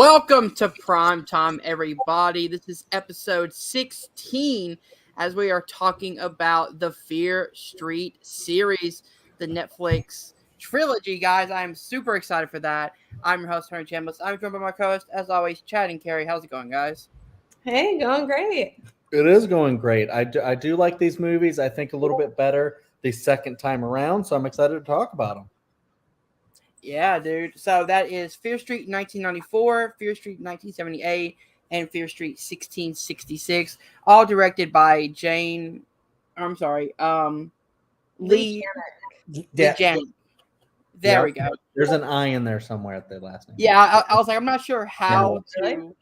Welcome to Primetime, everybody. This is episode 16 as we are talking about the Fear Street series, the Netflix trilogy, guys. I am super excited for that. I'm your host, Hunter Chambliss. I'm joined by my co-host, as always, Chad and Kerri. How's it going, guys? Hey, going great. It is going great. I do like these movies. I think a little bit better the second time around, so I'm excited to talk about them. Yeah, dude. So that is Fear Street 1994, Fear Street 1978, and Fear Street 1666, all directed by Lee Janet. There we go. There's an I in there somewhere at the last name. Yeah, I was like, I'm not sure how to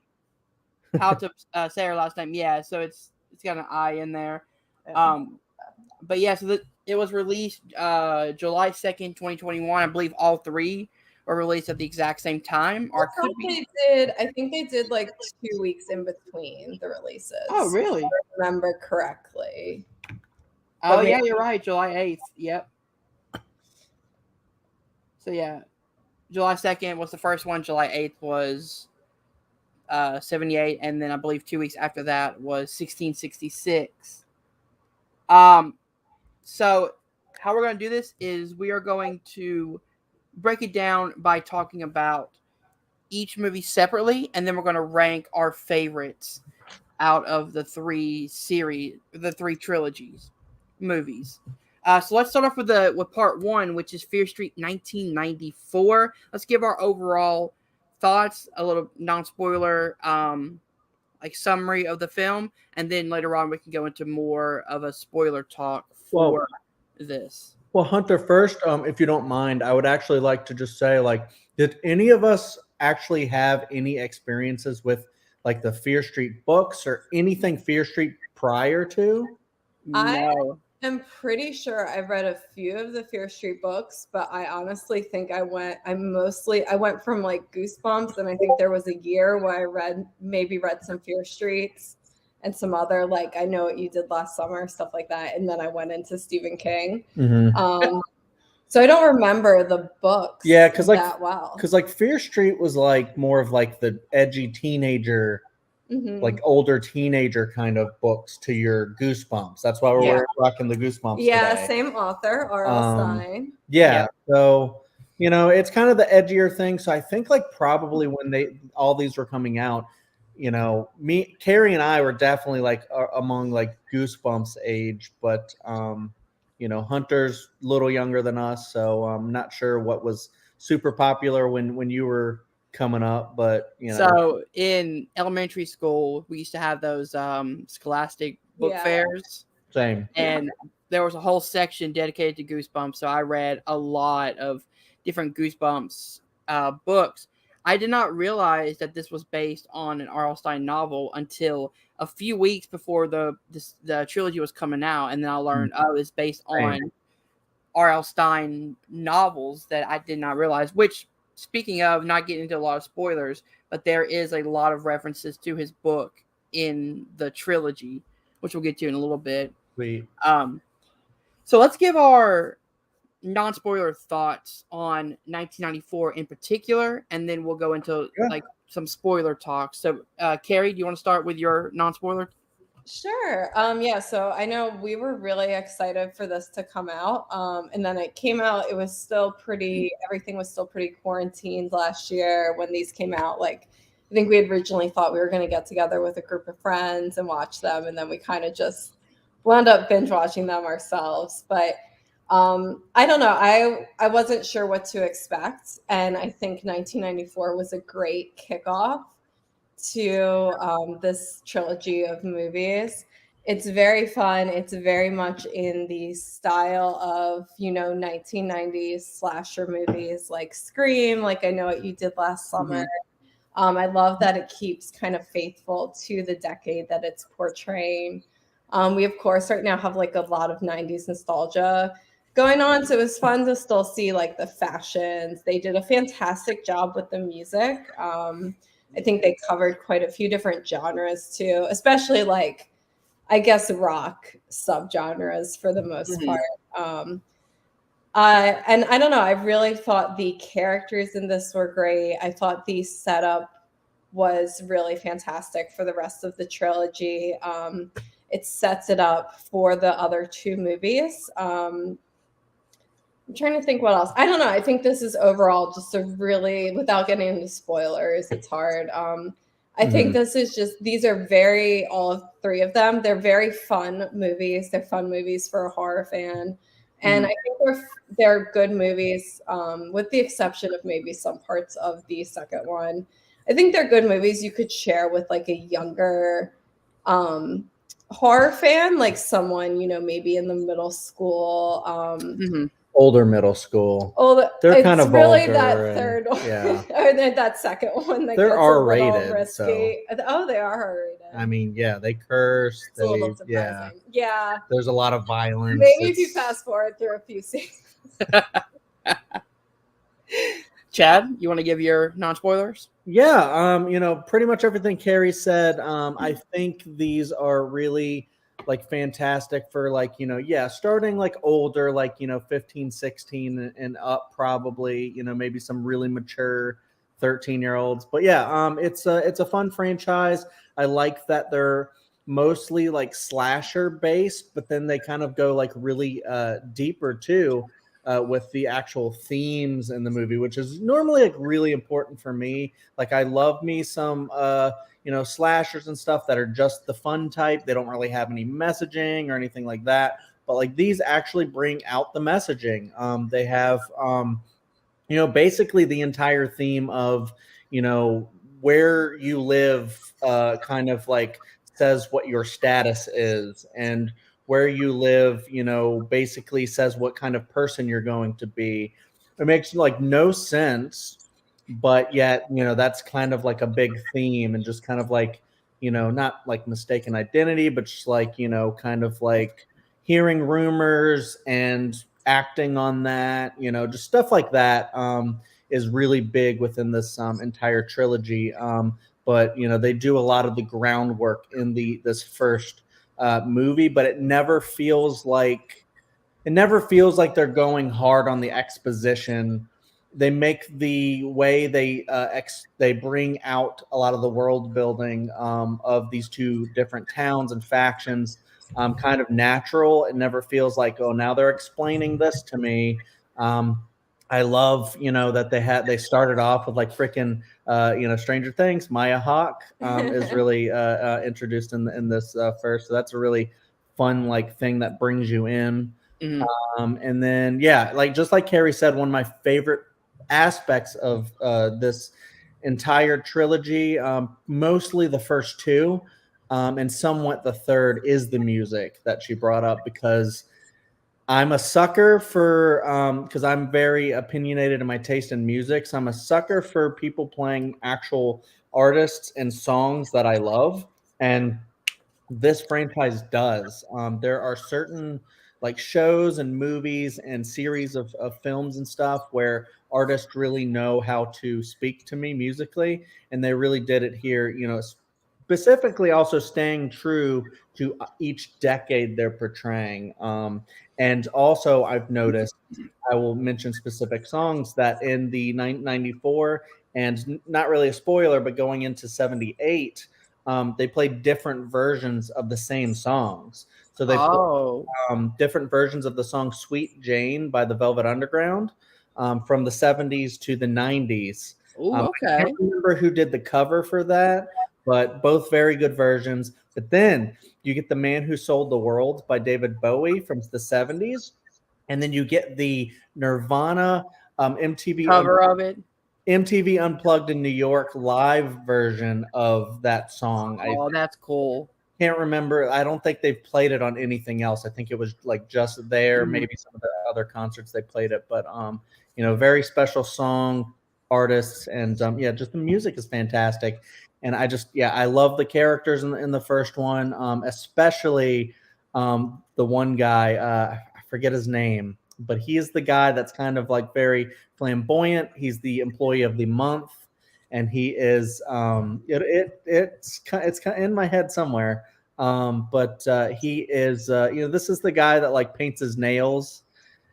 say her last name. Yeah, so it's got an I in there. But yeah, so it was released July 2nd, 2021. I believe all three were released at the exact same time. I think they did like 2 weeks in between the releases. Oh, really? If I remember correctly. Oh, yeah, you're right. July 8th. Yep. So yeah, July 2nd was the first one. July 8th was 78, and then I believe 2 weeks after that was 1666. So how we're going to do this is we are going to break it down by talking about each movie separately, and then we're going to rank our favorites out of the three trilogies movies. So let's start off with part one, which is Fear Street 1994. Let's give our overall thoughts, a little non-spoiler summary of the film, and then later on we can go into more of a spoiler talk for this. Well, Hunter, first, if you don't mind, I would actually like to just say, did any of us actually have any experiences with the Fear Street books or anything Fear Street prior to? No. I'm pretty sure I've read a few of the Fear Street books, but I honestly think I went from Goosebumps, and I think there was a year where I read some Fear Streets and some other I Know What You Did Last Summer, stuff like that, and then I went into Stephen King. Mm-hmm. So I don't remember the books that well. Because Fear Street was more of the edgy teenager. Mm-hmm. Older teenager kind of books to your Goosebumps. That's why we're rocking the Goosebumps today. Same author, R.L. Stine. So it's kind of the edgier thing. So I think probably when all these were coming out, Kerri and I were definitely among Goosebumps age, but Hunter's a little younger than us, so I'm not sure what was super popular when you were coming up, but So in elementary school, we used to have those scholastic book fairs. Same. And there was a whole section dedicated to Goosebumps. So I read a lot of different Goosebumps books. I did not realize that this was based on an R.L. Stine novel until a few weeks before the trilogy was coming out, and then I learned it's based on R.L. Stine novels that I did not realize, which, speaking of, not getting into a lot of spoilers, but there is a lot of references to his book in the trilogy, which we'll get to in a little bit. Sweet. So let's give our non-spoiler thoughts on 1994 in particular, and then we'll go into some spoiler talk. So, Kerri, do you want to start with your non-spoiler? Sure. So I know we were really excited for this to come out. And then it came out, everything was still pretty quarantined last year when these came out. I think we had originally thought we were going to get together with a group of friends and watch them. And then we kind of just wound up binge watching them ourselves. But I don't know. I wasn't sure what to expect. And I think 1994 was a great kickoff to this trilogy of movies. It's very fun. It's very much in the style of 1990s slasher movies like Scream, like I Know What You Did Last Summer. I love that it keeps kind of faithful to the decade that it's portraying. We of course right now have a lot of 90s nostalgia going on, so it was fun to still see the fashions. They did a fantastic job with the music. I think they covered quite a few different genres too, especially I guess rock subgenres for the most part. And I don't know, I really thought the characters in this were great. I thought the setup was really fantastic for the rest of the trilogy. It sets it up for the other two movies. I'm trying to think what else. I don't know. I think this is overall just a really, without getting into spoilers, it's hard. I think this is just, these are very, all three of them, they're very fun movies. They're fun movies for a horror fan. And I think they're good movies, with the exception of maybe some parts of the second one. I think they're good movies you could share with like a younger horror fan, like someone, maybe in the middle school. Older middle school. They're kind of really vulgar that and- third one, yeah. or that second one that They're gets R-rated, a little risky. Oh, they are R-rated. I mean, yeah, they curse. It's a little Yeah, surprising. Yeah. there's a lot of violence. Maybe if you fast forward through a few scenes. Chad, you want to give your non-spoilers? Yeah, pretty much everything Kerri said. I think these are really like fantastic for like, starting like older, like, 15, 16 and up, probably, maybe some really mature 13-year-olds. But yeah, it's a fun franchise. I like that they're mostly like slasher based, but then they kind of go like really deeper too. With the actual themes in the movie, which is normally like really important for me. Like I love me some, slashers and stuff that are just the fun type. They don't really have any messaging or anything like that. But like these actually bring out the messaging. They have, basically the entire theme of, where you live, kind of like says what your status is, and where you live, basically says what kind of person you're going to be. It makes like no sense, but yet, that's kind of like a big theme, and just kind of like, not like mistaken identity, but just like, kind of like hearing rumors and acting on that, just stuff like that, is really big within this entire trilogy. But they do a lot of the groundwork in this first movie, but it never feels like they're going hard on the exposition. They make the way they bring out a lot of the world building of these two different towns and factions kind of natural. It never feels like, oh, now they're explaining this to me. I love, that they started off with like freaking, Stranger Things. Maya Hawke is really introduced in this first. So that's a really fun like thing that brings you in. And then, yeah, like just like Kerri said, one of my favorite aspects of this entire trilogy, mostly the first two, and somewhat the third, is the music that she brought up, because I'm a sucker for, because I'm very opinionated in my taste in music. So I'm a sucker for people playing actual artists and songs that I love. And this franchise does. There are certain like shows and movies and series of films and stuff where artists really know how to speak to me musically. And they really did it here, specifically also staying true to each decade they're portraying. And also, I've noticed, I will mention specific songs that in the 1994, and not really a spoiler, but going into 78, they played different versions of the same songs. So they played different versions of the song "Sweet Jane" by the Velvet Underground from the 70s to the 90s. I can't remember who did the cover for that, but both very good versions. But then you get "The Man Who Sold the World" by David Bowie from the 70s. And then you get the Nirvana MTV cover of it. MTV Unplugged in New York live version of that song. Oh, that's cool. Can't remember. I don't think they've played it on anything else. I think it was like just there. Maybe some of the other concerts they played it. But very special song, artists, and yeah, just the music is fantastic. And I love the characters in the first one, especially the one guy. I forget his name, but he is the guy that's kind of like very flamboyant. He's the employee of the month, and he is it's kind of in my head somewhere. But he is this is the guy that like paints his nails.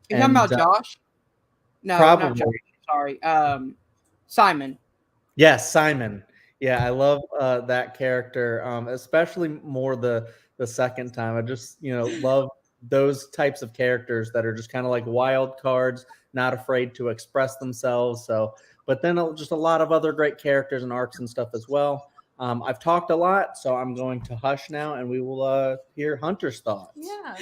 You're talking about Josh? No, probably. not Josh. Sorry, Simon. Yes, Simon. Yeah, I love that character, especially more the second time. I just love those types of characters that are just kind of like wild cards, not afraid to express themselves. So, but then just a lot of other great characters and arcs and stuff as well. I've talked a lot, so I'm going to hush now, and we will hear Hunter's thoughts. Yeah.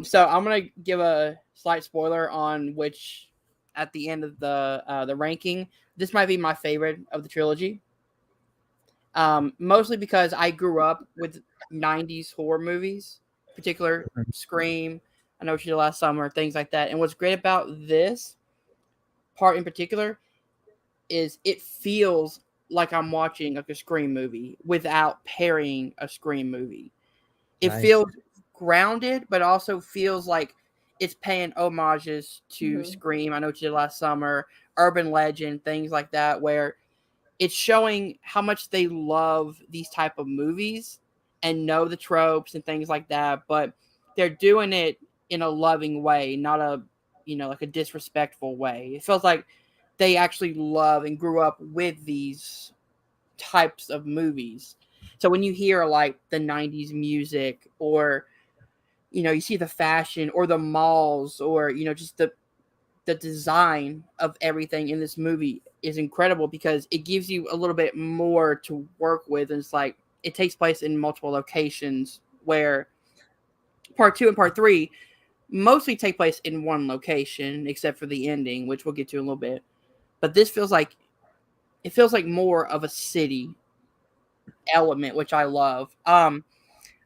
So I'm gonna give a slight spoiler on which, at the end of the ranking, this might be my favorite of the trilogy. Mostly because I grew up with '90s horror movies, in particular Scream, I Know What You Did Last Summer, things like that. And what's great about this part in particular is it feels like I'm watching like a Scream movie without parrying a Scream movie. It Nice. feels grounded, but also feels like it's paying homages to Scream, I Know What You Did Last Summer, Urban Legend, things like that, where it's showing how much they love these type of movies and know the tropes and things like that, but they're doing it in a loving way, not a like a disrespectful way. It feels like they actually love and grew up with these types of movies. So when you hear like the 90s music, or you see the fashion or the malls, or just the design of everything in this movie is incredible, because it gives you a little bit more to work with. And it's like it takes place in multiple locations, where part 2 and part 3 mostly take place in one location, except for the ending, which we'll get to in a little bit. But this feels like more of a city element, which I love. I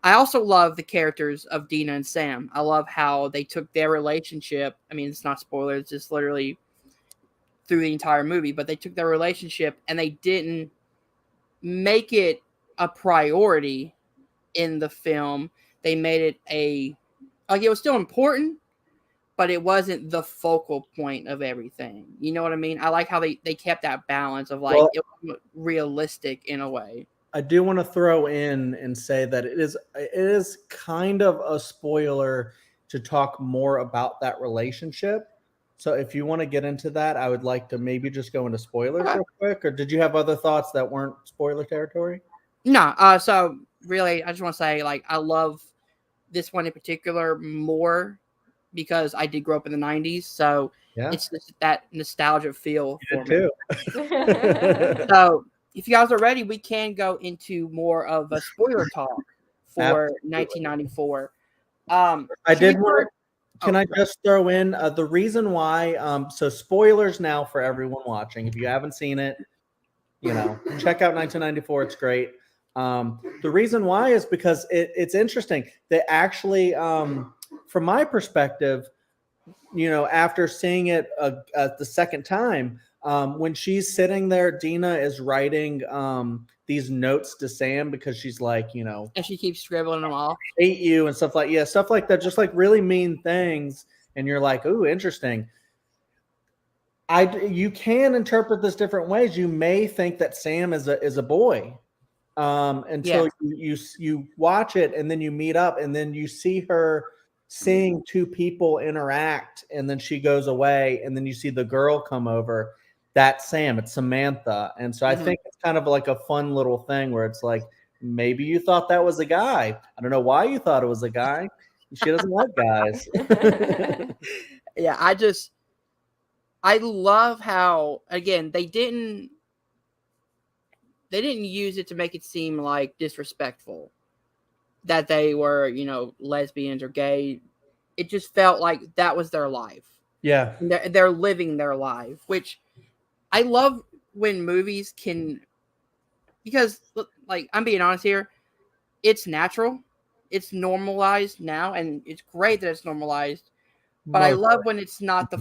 also love the characters of Dina and Sam. I love how they took their relationship. I mean, it's not spoilers, it's just literally through the entire movie, but they took their relationship and they didn't make it a priority in the film. They made it it was still important, but it wasn't the focal point of everything. You know what I mean? I like how they kept that balance of like, it was realistic in a way. I do want to throw in and say that it is kind of a spoiler to talk more about that relationship. So if you want to get into that, I would like to maybe just go into spoilers real quick. Or did you have other thoughts that weren't spoiler territory? No. So really, I just want to say, like, I love this one in particular more because I did grow up in the 90s. So it's just that nostalgia feel for me. Too. So if you guys are ready, we can go into more of a spoiler talk for 1994. I did want. Can I just throw in the reason why? So spoilers now for everyone watching. If you haven't seen it, check out 1994. It's great. The reason why is because it's interesting. They actually, from my perspective, after seeing it the second time, when she's sitting there, Dina is writing these notes to Sam because she's like, and she keeps scribbling them off. Hate you and stuff like that, just like really mean things. And you're like, ooh, interesting. You can interpret this different ways. You may think that Sam is a boy until you watch it, and then you meet up, and then you see her seeing two people interact, and then she goes away, and then you see the girl come over. That's Sam. It's Samantha. And so I think it's kind of like a fun little thing where it's like, maybe you thought that was a guy. I don't know why you thought it was a guy. She doesn't like guys. Yeah, I love how, again, they didn't use it to make it seem like disrespectful that they were, lesbians or gay. It just felt like that was their life. Yeah. They're living their life, which I love when movies can, because, like, I'm being honest here, it's natural, it's normalized now, and it's great that it's normalized. But I love when it's not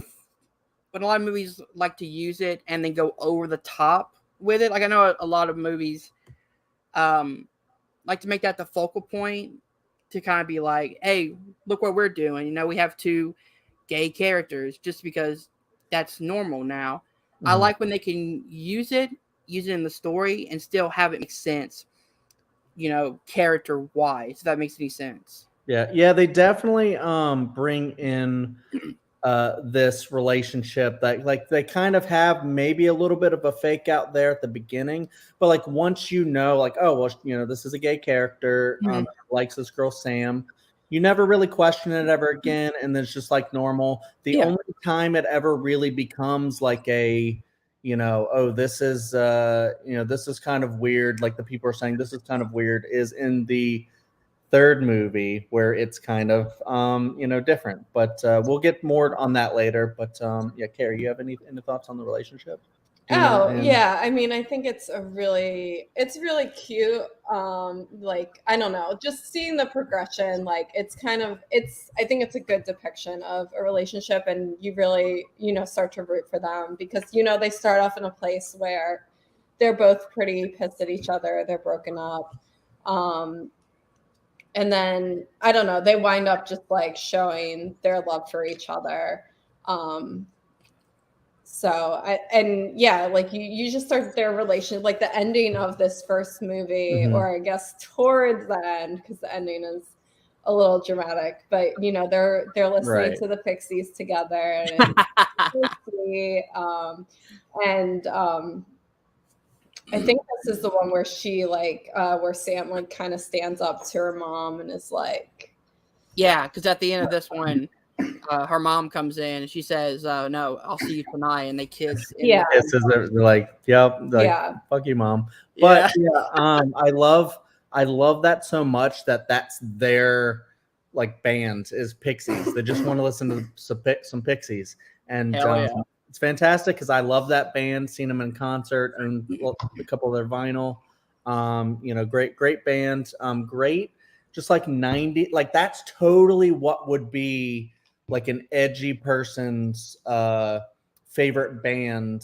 when a lot of movies like to use it and then go over the top with it. Like, I know a lot of movies like to make that the focal point, to kind of be like, hey, look what we're doing. We have two gay characters just because that's normal now. I like when they can use it in the story and still have it make sense, character wise, if that makes any sense. Yeah, they definitely bring in this relationship that like they kind of have maybe a little bit of a fake out there at the beginning, but like once you know, like, oh well, this is a gay character, likes this girl Sam, you never really question it ever again, and then it's just like normal. The only time it ever really becomes like a oh, this is this is kind of weird, like the people are saying this is kind of weird, is in the third movie where it's kind of different, but we'll get more on that later. But Kerri, you have any thoughts on the relationship? Yeah, I mean, I think it's really cute. Like, I don't know, just seeing the progression, like I think it's a good depiction of a relationship, and you really start to root for them because they start off in a place where they're both pretty pissed at each other, they're broken up, and then I don't know, they wind up just like showing their love for each other. Like you just start their relationship, like the ending of this first movie, or I guess towards the end, because the ending is a little dramatic, but they're listening to the Pixies together, and it's sweet. I think this is the one where she where Sam like kind of stands up to her mom and is like, yeah, because at the end of this one, her mom comes in and she says, "No, I'll see you tonight," and they kiss. They're like, "Yep, like, fuck you, mom." But I love that so much that that's their like band is Pixies. They just want to listen to some Pixies, and it's fantastic because I love that band. Seen them in concert and a couple of their vinyl. Great band. Great, just like 90. Like that's totally what would be like an edgy person's favorite band.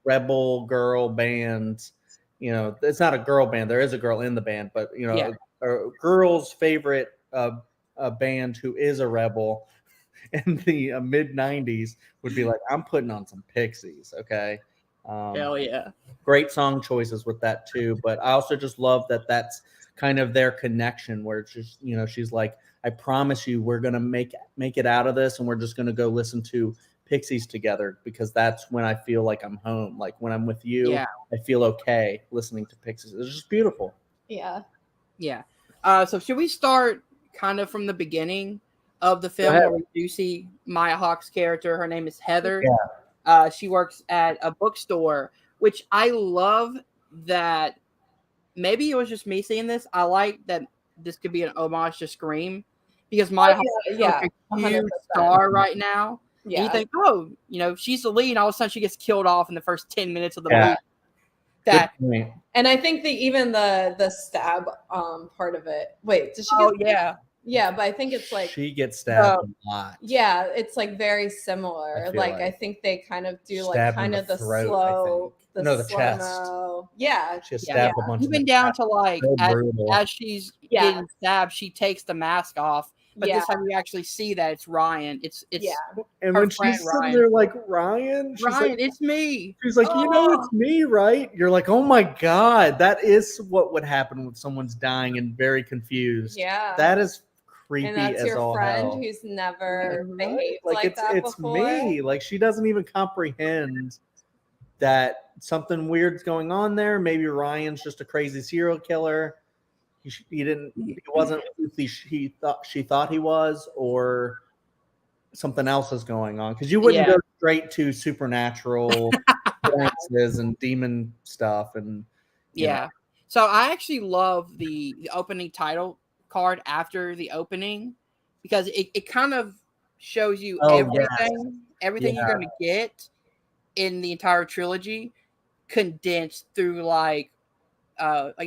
Rebel girl band. It's not a girl band. There is a girl in the band, but a girl's favorite band who is a rebel in the mid 90s would be like, I'm putting on some Pixies. Okay. Hell yeah. Great song choices with that too. But I also just love that that's kind of their connection where it's just, she's like, I promise you, we're going to make it out of this. And we're just going to go listen to Pixies together because that's when I feel like I'm home. Like when I'm with you, I feel okay listening to Pixies. It's just beautiful. Yeah. Yeah. So should we start kind of from the beginning of the film where we do see Maya Hawke's character? Her name is Heather. Yeah. She works at a bookstore, which I love that. Maybe it was just me seeing this. I like that this could be an homage to Scream because Maya Hawke is a huge star right now. Yeah. And you think, oh, she's the lead, and all of a sudden she gets killed off in the first 10 minutes of the movie. And I think even the stab part of it. Wait, did she? Yeah, but I think it's like she gets stabbed a lot. Yeah, it's like very similar. I think they kind of do like kind of the throat, slow, the chest. Yeah, she stabbed a bunch. Even down to like as she's getting stabbed, she takes the mask off. But this time you actually see that it's Ryan. It's and when she's sitting there like Ryan, it's me. She's like, it's me, right? You're like, oh my god, that is what would happen when someone's dying and very confused. Yeah, that is creepy. And that's as your all friend hell. Who's never behaved like that it's before. Me. Like she doesn't even comprehend that something weird's going on there. Maybe Ryan's just a crazy serial killer. He wasn't who she thought he was, or something else is going on. Because you wouldn't go straight to supernatural appearances and demon stuff. And so I actually love the opening title card after the opening because it kind of shows you everything you're going to get in the entire trilogy condensed through like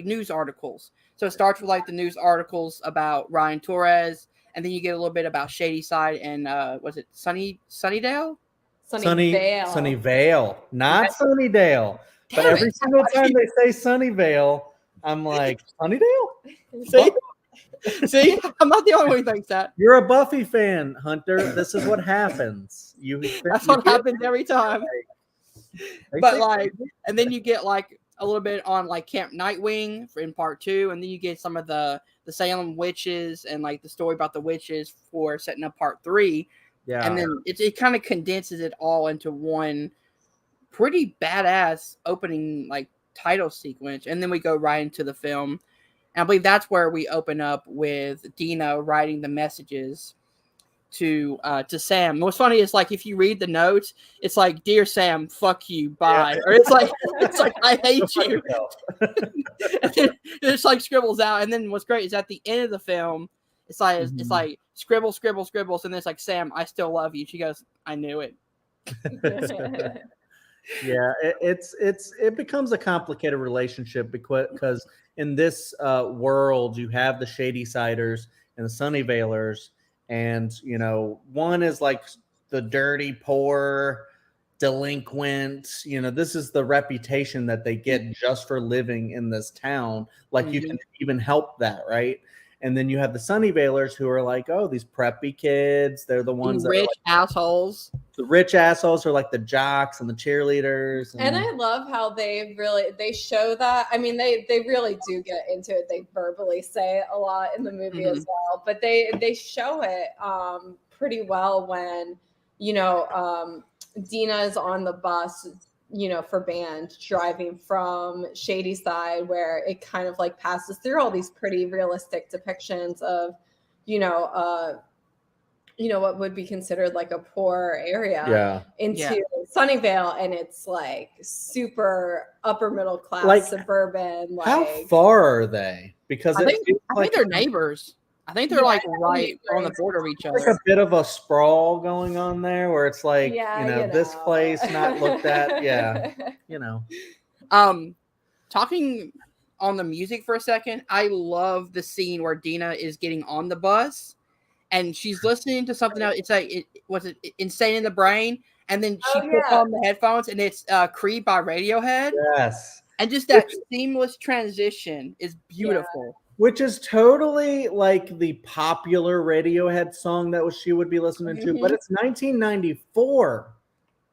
news articles. So it starts with like the news articles about Ryan Torres, and then you get a little bit about Shady Side and was it Sunnydale? Sunnyvale, not Sunnydale. But every single time they say Sunnyvale, I'm like, Sunnydale? See, I'm not the only one who thinks that. You're a Buffy fan, Hunter. This is what happens. That's what happens every time. But like, and then you get like a little bit on like Camp Nightwing in part 2, and then you get some of the Salem witches and like the story about the witches for setting up part 3. Yeah. And then it kind of condenses it all into one pretty badass opening like title sequence, and then we go right into the film. And I believe that's where we open up with Dina writing the messages to Sam. What's funny is like if you read the notes, it's like, "Dear Sam, fuck you, bye," or it's like "I hate you." It's like scribbles out, and then what's great is at the end of the film, it's like scribble, scribble, scribbles, and then it's like, "Sam, I still love you." She goes, "I knew it." Yeah, it becomes a complicated relationship because in this world you have the Shady Siders and the Sunnyvalers, and one is like the dirty, poor, delinquent. This is the reputation that they get just for living in this town. Like you can even help that, right? And then you have the Sunnyvalers who are like, oh, these preppy kids. They're the ones that rich are like, assholes. the rich assholes are like the jocks and the cheerleaders. And I love how they show that. I mean, they really do get into it. They verbally say it a lot in the movie as well, but they show it pretty well when Dina is on the bus, for band, driving from Shady Side, where it kind of like passes through all these pretty realistic depictions of what would be considered like a poor area into Sunnyvale, and it's like super upper middle class, like, suburban. Like, how far are they? Because I think they're neighbors. I think they're like right on the border of each other. Like a bit of a sprawl going on there, where it's like this place not looked at. Talking on the music for a second, I love the scene where Dina is getting on the bus and she's listening to something else. It's like Insane in the Brain, and then she puts on the headphones and it's Creed by Radiohead. Yes, and just that seamless transition is beautiful. Which is totally like the popular Radiohead song that she would be listening to, but it's 1994.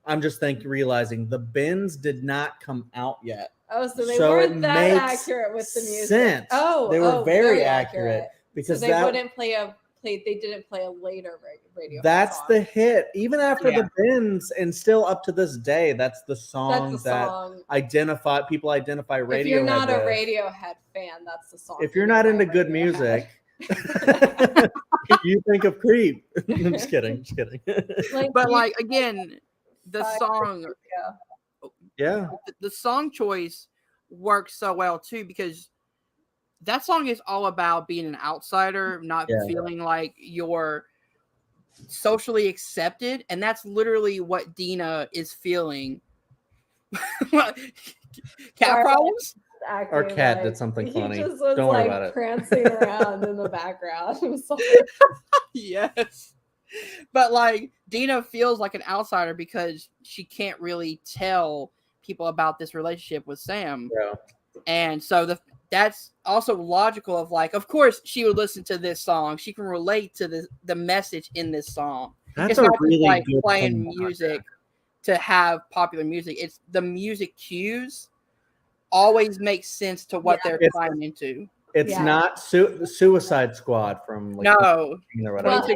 I'm just realizing the Bins did not come out yet. Oh, so they weren't that accurate with the music. Sense. They were very accurate because so they wouldn't play they didn't play a later radio. That's song. The hit. Even after the Bins, and still up to this day, that's the song that people identify Radiohead. If you're not a Radiohead fan, that's the song. If you're not into good music, you think of Creep. I'm just kidding. But like again, the song, the song choice works so well too, because that song is all about being an outsider, not feeling like you're socially accepted, and that's literally what Dina is feeling. Cat problems? Our cat did something funny. He just was Don't worry about it. Prancing around in the background. Yes. But like Dina feels like an outsider because she can't really tell people about this relationship with Sam. Yeah. And so that's also logical of like, of course she would listen to this song. She can relate to the message in this song. It's not really just like playing music to have popular music. It's the music cues always make sense to what they're trying into. It's not the Suicide Squad from like no. Well,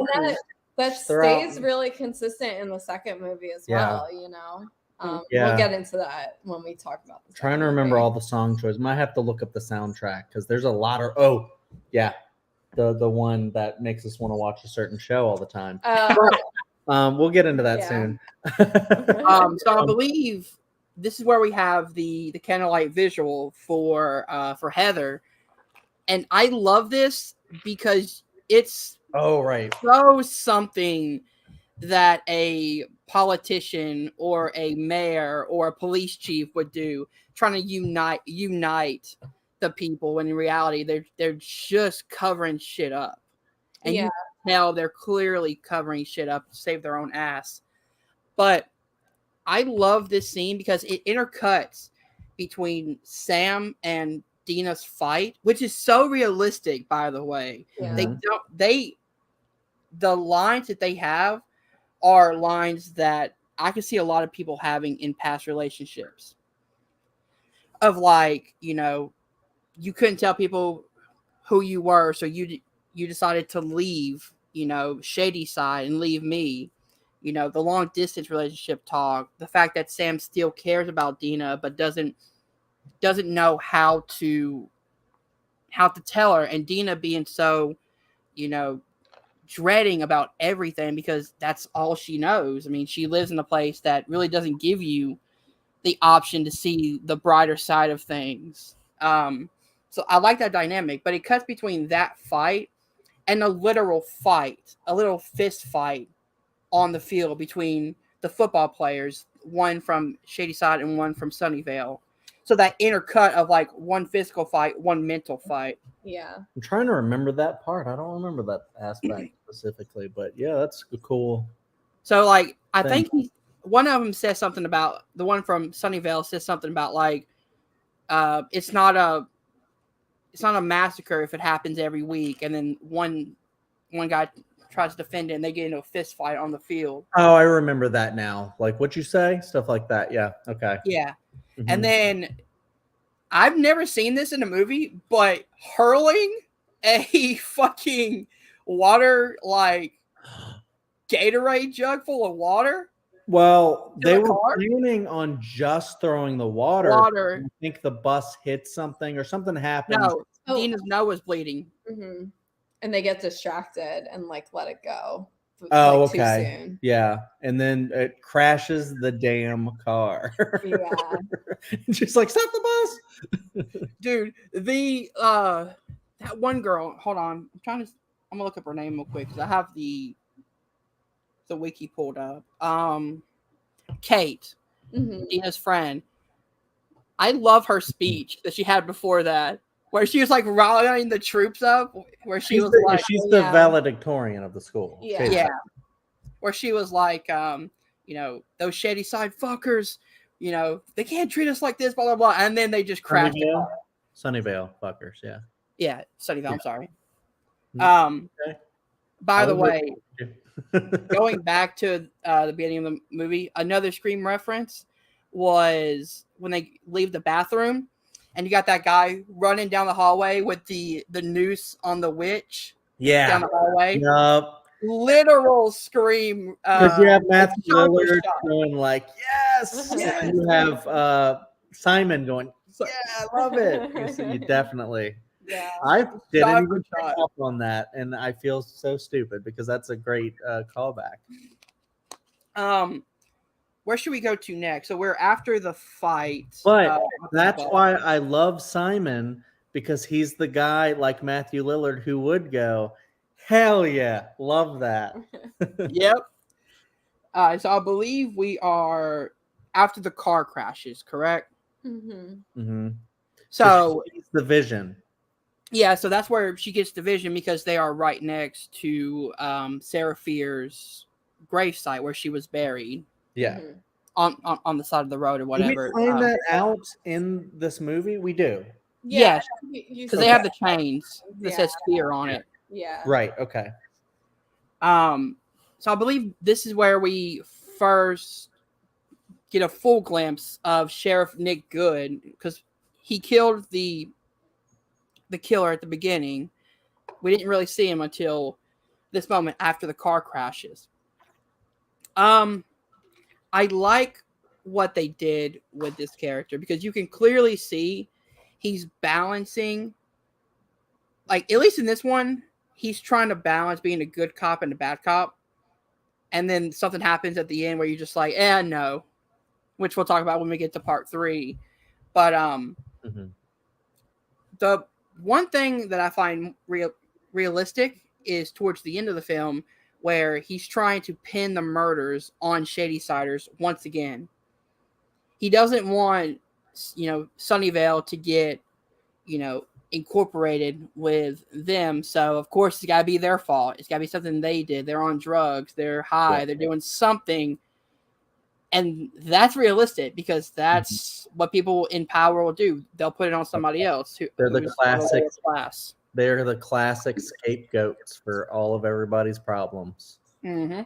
that stays really consistent in the second movie as well. We'll get into that when we talk about this. Trying to remember all the song choices. Might have to look up the soundtrack because there's a lot of the one that makes us want to watch a certain show all the time. We'll get into that soon. So I believe this is where we have the candlelight visual for Heather, and I love this because it's so something that a politician or a mayor or a police chief would do, trying to unite the people, when in reality they're just covering shit up. And you can tell they're clearly covering shit up to save their own ass. But I love this scene because it intercuts between Sam and Dina's fight, which is so realistic, by the way. The lines that they have are lines that I can see a lot of people having in past relationships. Of like, you couldn't tell people who you were, so you decided to leave, Shady Side and leave me. the long distance relationship talk, the fact that Sam still cares about Dina but doesn't know how to tell her, and Dina being so, dreading about everything because that's all she knows. I mean, she lives in a place that really doesn't give you the option to see the brighter side of things. So I like that dynamic, but it cuts between that fight and a literal fight, a little fist fight on the field between the football players, one from Shadyside and one from Sunnyvale. So that intercut of like one physical fight, one mental fight. Yeah. I'm trying to remember that part. I don't remember that aspect specifically, but yeah, that's cool. So like, I think one of them says something about, the one from Sunnyvale says something about like, it's not a massacre if it happens every week, and then one guy tries to defend it and they get into a fist fight on the field. Oh, I remember that now. Like what you say, stuff like that. Yeah. Okay. Yeah. Mm-hmm. And then I've never seen this in a movie, but hurling a fucking water, like Gatorade jug full of water. Well, they were planning on just throwing the water. I think the bus hit something or something happened. No, Dina's nose was bleeding. Mm-hmm. And they get distracted and like let it go. Oh, like, okay. Too soon. Yeah. And then it crashes the damn car. Yeah. Just like, stop the bus. Dude, that one girl, hold on. I'm gonna look up her name real quick because I have the wiki pulled up. Kate, Dina's friend. I love her speech that she had before that, where she was like rallying the troops up, where she's the valedictorian of the school. Yeah. Yeah. Where she was like, those Shadyside fuckers, they can't treat us like this, blah, blah, blah. And then they just crashed the car. Sunnyvale fuckers, yeah. Yeah, Sunnyvale, yeah. I'm sorry. Okay. By the way, going back to the beginning of the movie, another Scream reference was when they leave the bathroom and you got that guy running down the hallway with the noose on the witch. Yeah. Down the hallway. Yep. Literal Scream. Because you have Matthew Lillard going like, yes. Yeah. And you have Simon going, yeah, I love it. You definitely. Yeah. I didn't even pick up on that, and I feel so stupid because that's a great callback. Where should we go to next? So we're after the fight. But that's why I love Simon, because he's the guy like Matthew Lillard who would go, hell yeah, love that. Yep. So I believe we are after the car crashes, correct? Mm-hmm. Mm-hmm. So she's the Vision. Yeah, so that's where she gets the Vision because they are right next to Sarah Fier's gravesite where she was buried. Yeah. On the side of the road or whatever. Do we find that out in this movie? We do. Yeah, because they have the chains that says Fear on it. Yeah. Right. Okay. So I believe this is where we first get a full glimpse of Sheriff Nick Good, because he killed the killer at the beginning. We didn't really see him until this moment after the car crashes. I like what they did with this character because you can clearly see he's balancing, like at least in this one, he's trying to balance being a good cop and a bad cop. And then something happens at the end where you're just like, no, which we'll talk about when we get to part 3. But the one thing that I find realistic is towards the end of the film where he's trying to pin the murders on Shadysiders once again. He doesn't want, Sunnyvale to get, incorporated with them. So, of course, it's got to be their fault. It's got to be something they did. They're on drugs. They're high. Yeah. They're doing something. And that's realistic because that's what people in power will do. They'll put it on somebody else. They're the classic class. They're the classic scapegoats for all of everybody's problems. Mm-hmm.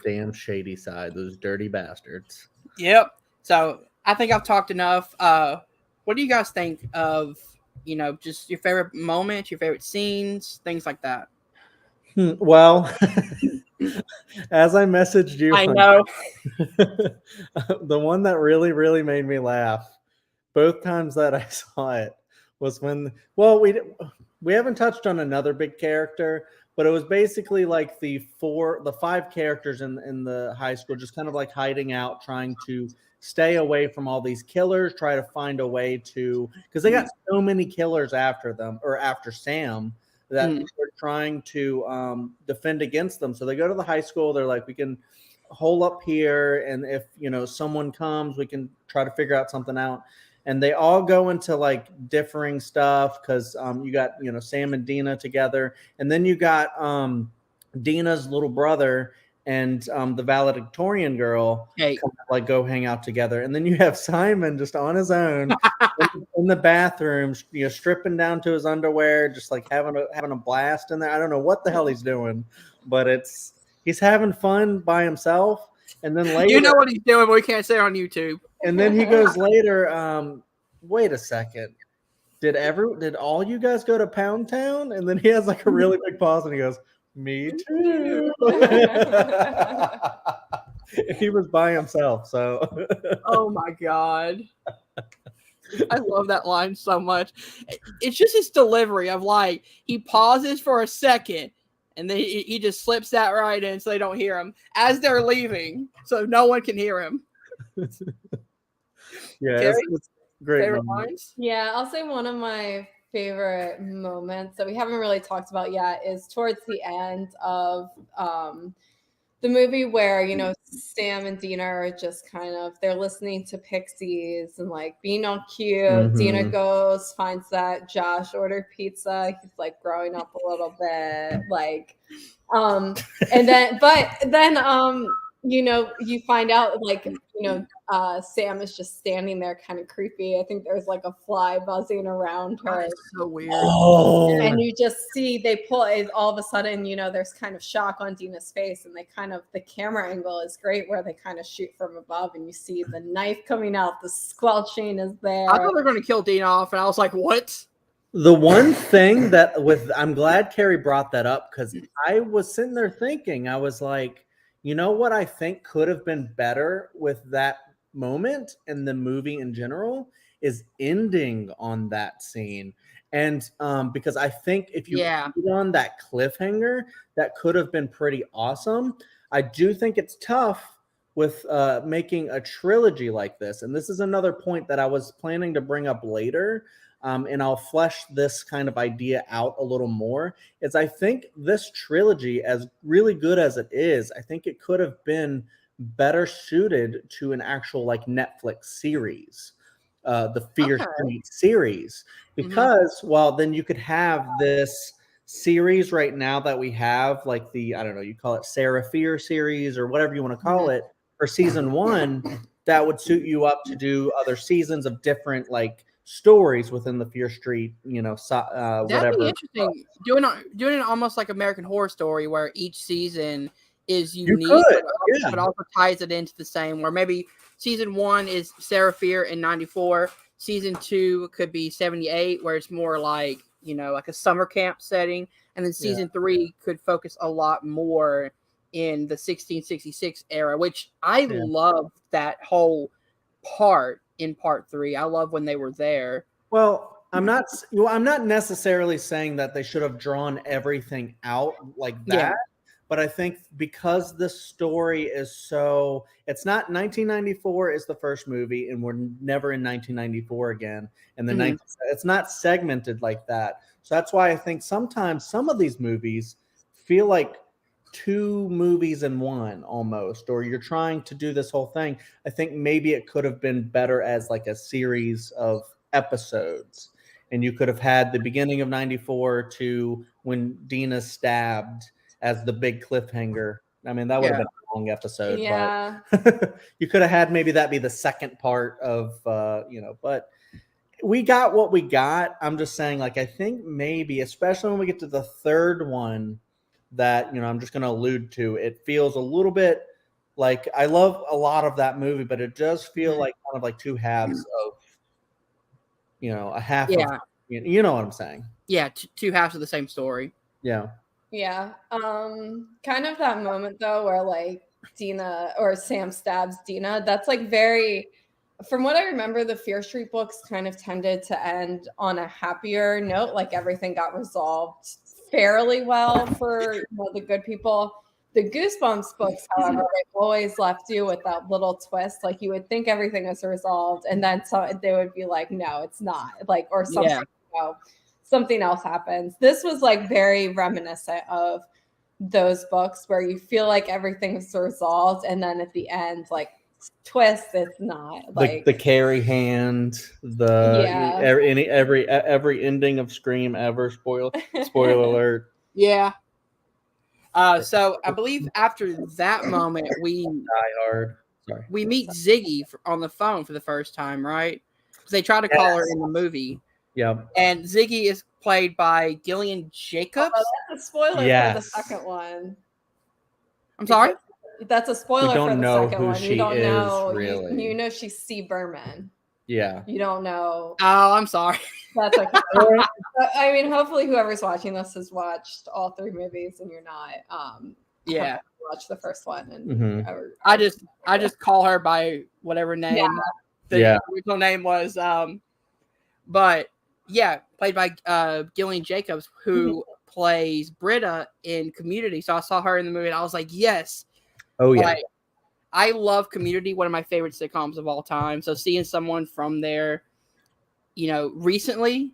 Damn Shadyside, those dirty bastards. Yep. So I think I've talked enough. What do you guys think of, just your favorite moments, your favorite scenes, things like that? Well, As I messaged you, I know. the one that really made me laugh both times that I saw it was when, well, we haven't touched on another big character, but it was basically like the five characters in the high school just kind of like hiding out, trying to stay away from all these killers, try to find a way to, because they got so many killers after them, or after Sam, that they're trying to defend against them. So they go to the high school. They're like, we can hole up here, and if someone comes, we can try to figure out something out. And they all go into like differing stuff because you got Sam and Dina together, and then you got Dina's little brother and the valedictorian girl like go hang out together, and then you have Simon just on his own in the bathroom, stripping down to his underwear, just like having a blast in there. I don't know what the hell he's doing, but he's having fun by himself. And then later, you know what he's doing, but we can't say it on YouTube. And then he goes later, wait a second. Did all you guys go to Pound Town? And then he has like a really big pause and he goes, me too. He was by himself, so. Oh my God. I love that line so much. It's just his delivery of like, he pauses for a second and then he just slips that right in so they don't hear him as they're leaving, so no one can hear him. Yeah, it's great. Favorite lines? Yeah, I'll say one of my favorite moments that we haven't really talked about yet is towards the end of the movie where Sam and Dina are just they're listening to Pixies and like being all cute. Mm-hmm. Dina finds that Josh ordered pizza. He's like growing up a little bit, like and then you find out Sam is just standing there kind of creepy. I think there's like a fly buzzing around her. That's so weird. Oh. And you just see they pull it all of a sudden, there's kind of shock on Dina's face, and the camera angle is great where they kind of shoot from above and you see the knife coming out, the squelching is there. I thought they were going to kill Dina off, and I was like, what? The one thing I'm glad Kerri brought that up, because I was sitting there thinking, I was like, you know what I think could have been better with that moment in the movie in general is ending on that scene. And because I think if you put on that cliffhanger, that could have been pretty awesome. I do think it's tough with making a trilogy like this. And this is another point that I was planning to bring up later. And I'll flesh this kind of idea out a little more, is I think this trilogy, as really good as it is, I think it could have been better suited to an actual like Netflix series, the Fear Street series, because while then you could have this series right now that we have, like the, I don't know, you call it Sarah Fear series or whatever you want to call it, for season 1, that would suit you up to do other seasons of different like stories within the Fear Street, whatever. That'd be interesting. Doing it almost like American Horror Story, where each season is unique, but also ties it into the same. Where maybe season 1 is Sarah Fear in '94, season 2 could be '78, where it's more like like a summer camp setting, and then season 3 could focus a lot more in the 1666 era, which I love that whole part. In part 3, I love when they were there. Well, I'm not necessarily saying that they should have drawn everything out like that, but I think because the story is so, it's not 1994 is the first movie, and we're never in 1994 again, and the it's not segmented like that. So that's why I think sometimes some of these movies feel like 2 movies in one almost, or you're trying to do this whole thing. I think maybe it could have been better as like a series of episodes, and you could have had the beginning of '94 to when Dina's stabbed as the big cliffhanger. I mean, that would have been a long episode, but you could have had maybe that be the second part of but we got what we got. I'm just saying, like, I think maybe, especially when we get to the third one, that I'm just going to allude to, it feels a little bit like, I love a lot of that movie, but it does feel like kind of like 2 halves of a half of, you know what I'm saying? Yeah, 2 halves of the same story. Yeah. Yeah. Kind of that moment though where like Dina or Sam stabs Dina. That's like very, from what I remember, the Fear Street books kind of tended to end on a happier note. Like everything got resolved fairly well for the good people. The Goosebumps books, however, they always left you with that little twist. Like you would think everything was resolved, and then they would be like, "No, it's not." Like or something. Yeah. Something else happens. This was like very reminiscent of those books where you feel like everything's resolved, and then at the end, like twist, it's not. Like the Kerri hand, every ending of Scream ever. Spoiler alert. Yeah. So I believe after that moment, we Die Hard. Sorry. we meet Ziggy on the phone for the first time, right? Because they try to call her in the movie. Yep. And Ziggy is played by Gillian Jacobs. Oh, that's a spoiler for the second one. I'm sorry? That's a spoiler for the second one. You don't know. Really. You know she's C. Berman. Yeah. You don't know. Oh, I'm sorry. That's okay. I mean, hopefully whoever's watching this has watched all 3 movies and you're not. Yeah. Watch the first one. And I just call her by whatever name the original name was. But yeah, played by Gillian Jacobs, who plays Britta in Community. So I saw her in the movie and I was like, yes. Oh yeah. Like, I love Community, one of my favorite sitcoms of all time. So seeing someone from there, recently,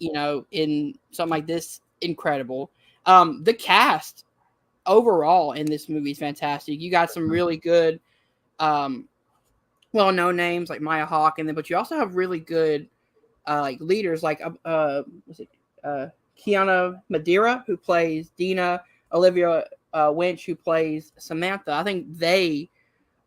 in something like this, incredible. The cast overall in this movie is fantastic. You got some really good, well-known names like Maya Hawke, but you also have really good, like leaders like Kiana Madeira, who plays Dina, Olivia Winch, who plays Samantha. I think they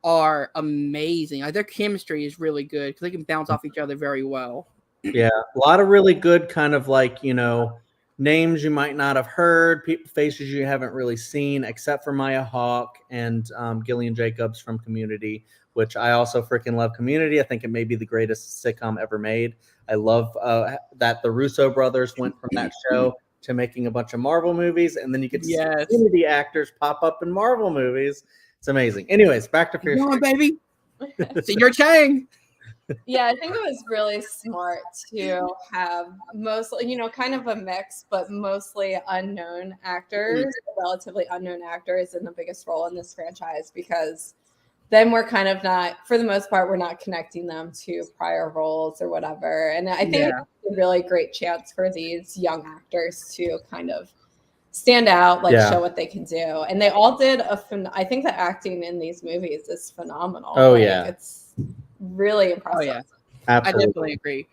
are amazing. Like their chemistry is really good because they can bounce off each other very well. Yeah, a lot of really good kind of like, names you might not have heard, faces you haven't really seen, except for Maya Hawke and Gillian Jacobs from Community, which I also freaking love Community. I think it may be the greatest sitcom ever made. I love that the Russo brothers went from that show to making a bunch of Marvel movies, and then you get to see Community actors pop up in Marvel movies. It's amazing. Anyways, back to Fear Street. Come on, baby. Senior Chang. Yeah, I think it was really smart to have mostly, kind of a mix, but mostly unknown actors, relatively unknown actors in the biggest role in this franchise, because then we're kind of not, for the most part, we're not connecting them to prior roles or whatever. And I think it's a really great chance for these young actors to kind of stand out, show what they can do. And they all did I think the acting in these movies is phenomenal. Oh, yeah. It's really impressive. Oh, yeah. Absolutely. I definitely agree.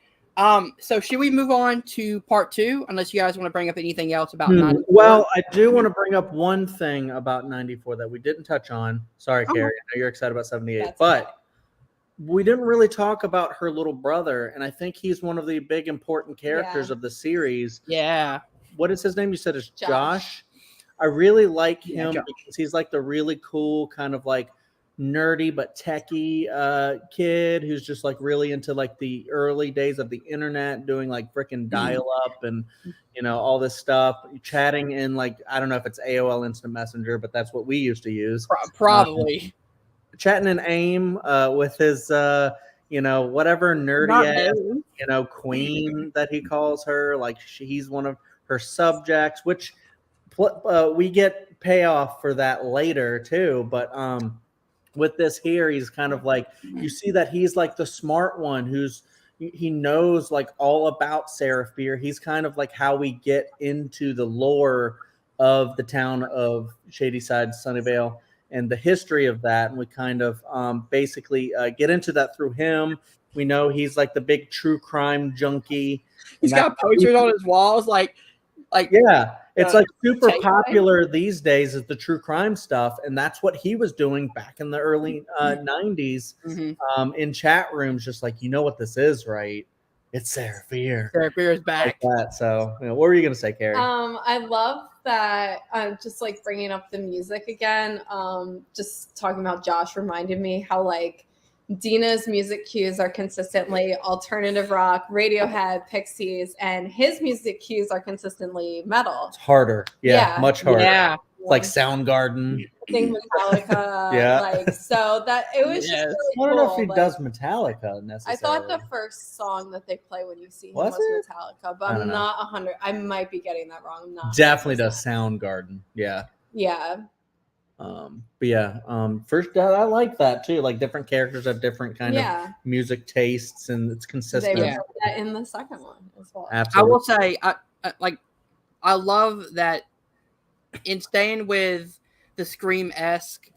So should we move on to part 2, unless you guys want to bring up anything else about 94? Well, I do want to bring up one thing about 94 that we didn't touch on. Sorry, Kerri. I know you're excited about 78, but we didn't really talk about her little brother, and I think he's one of the big important characters of the series. Yeah. What is his name? You said it's Josh. I really like him Josh. because he's like the really cool kind of like nerdy but techie kid who's just like really into like the early days of the internet, doing like freaking dial up and all this stuff, chatting in like, I don't know if it's AOL Instant Messenger, but that's what we used to use. Probably. Chatting in AIM with his whatever nerdy ass, queen that he calls her. Like he's one of her subjects, which we get payoff for that later too. But with this here, he's kind of like, you see that he's like the smart one he knows like all about Sarah Fear. He's kind of like how we get into the lore of the town of Shadyside, Sunnyvale, and the history of that. And we kind of basically get into that through him. We know he's like the big true crime junkie. He's got posters on his walls, like it's like super popular these days is the true crime stuff, and that's what he was doing back in the early 90s in chat rooms, just like, what this is, right? It's Sarah Fear. Sarah Fear is back. Like that. So, what were you gonna say, Kerri? I love that. Just like bringing up the music again. Just talking about Josh reminded me how like Dina's music cues are consistently alternative rock, Radiohead, Pixies, and his music cues are consistently metal. It's harder. Yeah. Much harder. Yeah. It's like Soundgarden. Thing Metallica, Yeah. like so that it was Yes. just really cool. I don't know if he like, does Metallica necessarily. I thought the first song that they play when you see him Was was it? Metallica, but I don't I'm know. not 100. I might be getting that wrong. I'm not. Definitely 100%. does Soundgarden. Yeah. Yeah. But yeah, first I like that too. Like different characters have different kind Yeah. of music tastes, and it's They consistent. would put that in the second one as well. I Absolutely. will say, I love that in staying with the Scream-esque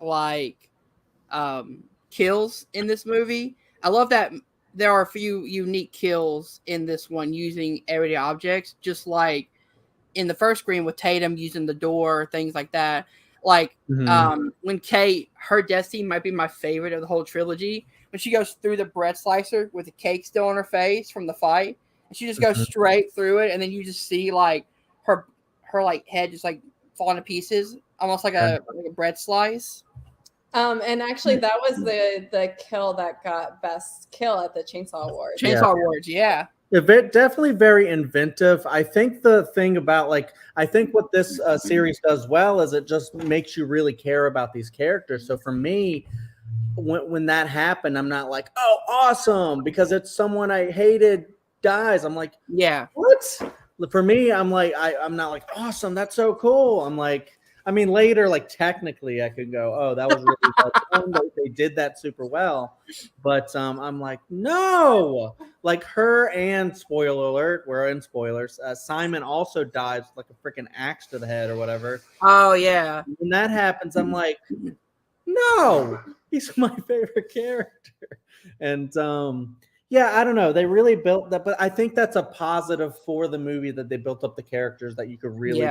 kills in this movie. I love that there are a few unique kills in this one using everyday objects, just like in the first Scream with Tatum using the door, things like that. Like when Kate, her death scene might be my favorite of the whole trilogy. When she goes through the bread slicer with the cake still on her face from the fight, and she just goes straight through it, and then you just see like her like head just like falling to pieces, almost like a bread slice. And actually, that was the kill that got best kill at the Chainsaw Awards. Chainsaw Awards, yeah. Definitely very inventive. I think the thing about I think what this series does well is it just makes you really care about these characters. So for me, when that happened, I'm not like, oh, awesome, because it's someone I hated dies. I'm like, yeah, what? For me, I'm like, I'm not like, awesome, that's so cool. I'm like, I mean, later, like technically, I could go, oh, that was really well done. They did that super well. But I'm like, no, like her, and spoiler alert, we're in spoilers. Simon also dies with like a freaking axe to the head or whatever. Oh yeah. When that happens, I'm like, no, he's my favorite character. And yeah, I don't know. They really built that, but I think that's a positive for the movie that they built up the characters that you could really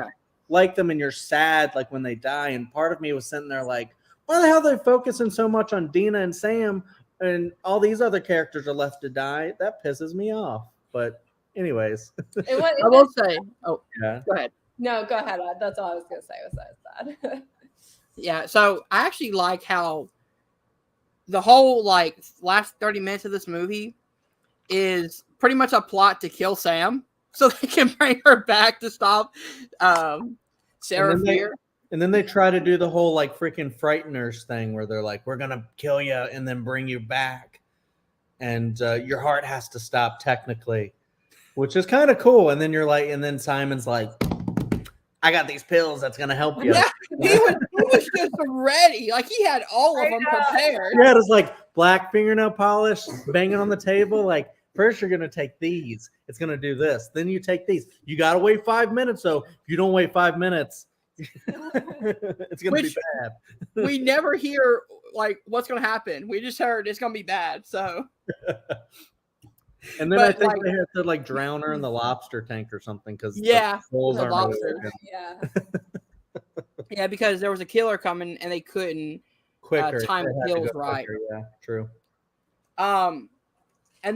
like them, and you're sad like when they die. And part of me was sitting there like, why the hell are they focusing so much on Dina and Sam and all these other characters are left to die? That pisses me off. But anyways, I will say, oh yeah, go ahead. No, go ahead. That's all I was gonna say. Was that? Yeah, so I actually like how the whole like last 30 minutes of this movie is pretty much a plot to kill Sam so they can bring her back to stop Sarah Fear. And then they try to do the whole like freaking frighteners thing where they're like, we're gonna kill you and then bring you back, and your heart has to stop technically, which is kind of cool. And then you're like, and then Simon's like, I got these pills that's gonna help you. Yeah, he was just ready. Like he had all of them prepared. Yeah, it's like black fingernail polish banging on the table. Like, first you're gonna take these. It's gonna do this. Then you take these. You gotta wait 5 minutes. So if you don't wait 5 minutes, it's gonna be bad. We never hear like what's gonna happen. We just heard it's gonna be bad. So. And then I think they had to like drown her in the lobster tank or something because the lobster. Yeah, because there was a killer coming and they couldn't time kills right. Quicker. Yeah, true. And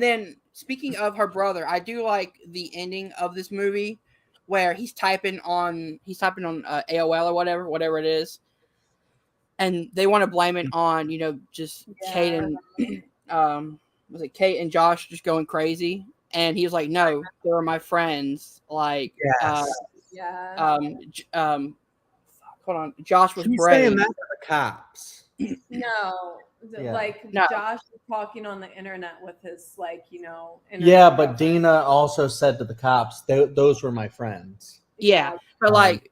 then speaking of her brother, I do like the ending of this movie where he's typing on AOL or whatever it is, and they want to blame it on just Kate and was it Kate and Josh just going crazy, and he was like, no, they were my friends. Like, hold on, Josh was brave. Saying that to the cops. No. Josh was talking on the internet with his but Dina also said to the cops, those were my friends. Yeah, but like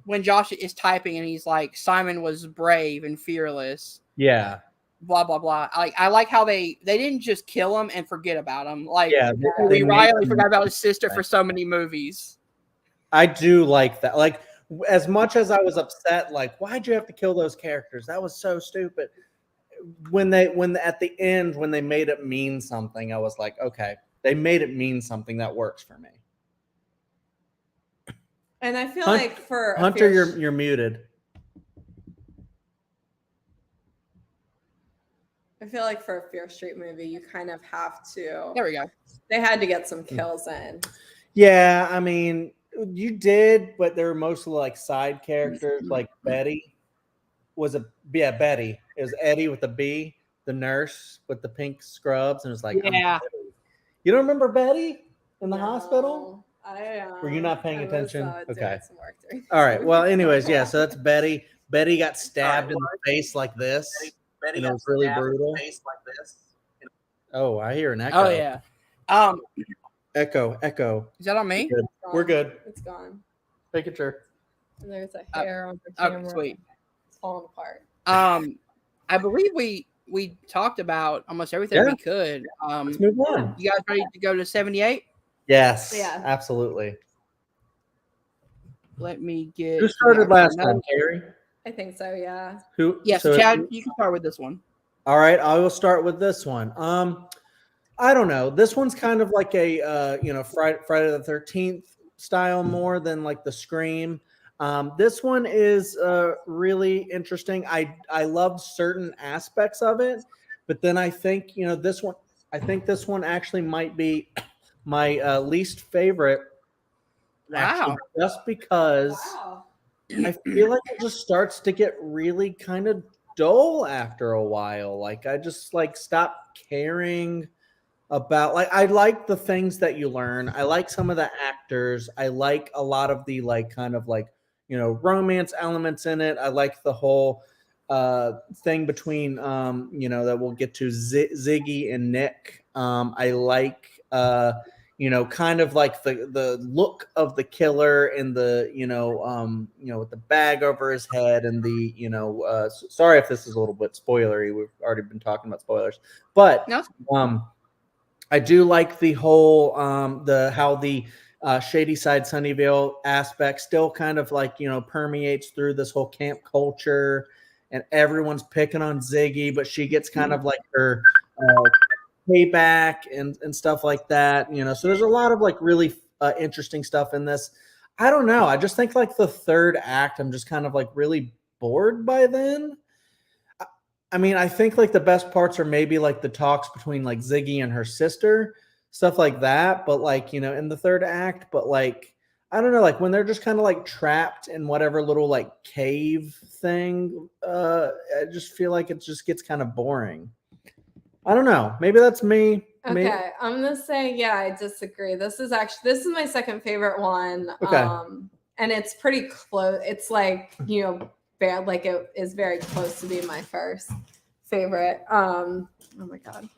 when Josh is typing and he's like, Simon was brave and fearless. Yeah. Blah blah blah. I like how they didn't just kill him and forget about him. Like Riley forgot about his sister for so many movies. I do like that. Like, as much as I was upset, like, why'd you have to kill those characters? That was so stupid. When at the end, when they made it mean something, I was like, okay, they made it mean something that works for me. And I feel like for Hunter, you're muted. I feel like for a Fear Street movie, you kind of have to. There we go. They had to get some kills in. Yeah, I mean, you did, but they were mostly like side characters. Like Betty Betty. It was Eddie with a B. the nurse with the pink scrubs, and was like, Yeah. You don't remember Betty in the hospital? I Were you not paying I attention? was Okay. doing some work during All right. this Well, movie. anyways, yeah. So that's Betty. Betty got stabbed in the face like this, and it was really brutal. Oh, I hear an echo. Oh yeah. Echo. Is that on me? Good. We're good. It's gone. Take a sure. And there's a hair on the Okay, camera. sweet. It's falling apart. I believe we talked about almost everything we could. Let's move on. You guys ready to go to 78? Yes. Yeah. Absolutely. Let me get. Who started last time, Kerri? I think so, yeah. Who? Yes, so Chad, you can start with this one. All right, I will start with this one. I don't know. This one's kind of like a Friday the 13th style more than like the Scream. This one is really interesting. I loved certain aspects of it, but then I think this one. I think this one actually might be my least favorite. Wow. Actually, just because I feel like it just starts to get really kind of dull after a while. Like I just stop caring about, I like the things that you learn. I like some of the actors. I like a lot of the romance elements in it. I like the whole thing between that we'll get to Ziggy and Nick. I like kind of like the look of the killer and the with the bag over his head and the sorry if this is a little bit spoilery. We've already been talking about spoilers, but I do like the whole how the Shady Side Sunnyvale aspect still kind of permeates through this whole camp culture, and everyone's picking on Ziggy, but she gets kind of like her payback and stuff like that. So there's a lot of really interesting stuff in this. I don't know. I just think the third act, I'm just kind of really bored by then. I mean, I think the best parts are maybe the talks between Ziggy and her sister, stuff like that. But in the third act, but I don't know, when they're just kind of trapped in whatever little cave thing, I just feel like it just gets kind of boring. I don't know. Maybe that's me. Okay, I'm gonna say I disagree. This is my second favorite one. Okay. And it's pretty close. It's bad. It is very close to being my first favorite. Oh my god.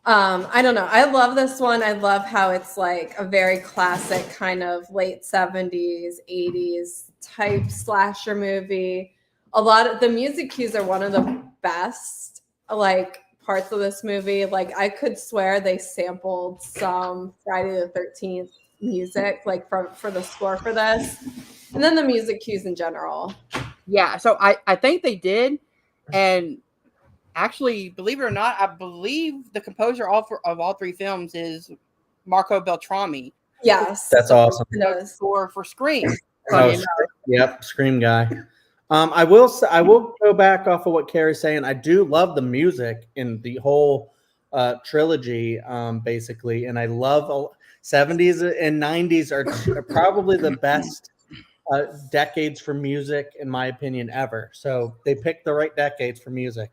I don't know. I love this one. I love how it's a very classic kind of late 70s, 80s type slasher movie. A lot of the music cues are one of the best parts of this movie. I could swear they sampled some Friday the 13th music for the score for this, and then the music cues in general. Yeah, so I think they did, and actually, believe it or not, I believe the composer of all three films is Marco Beltrami. Yes, that's awesome. Score for Scream. Yep, Scream guy. I will go back off of what Kerri's saying. I do love the music in the whole trilogy, basically, and I love 70s and 90s are probably the best decades for music, in my opinion, ever. So they picked the right decades for music,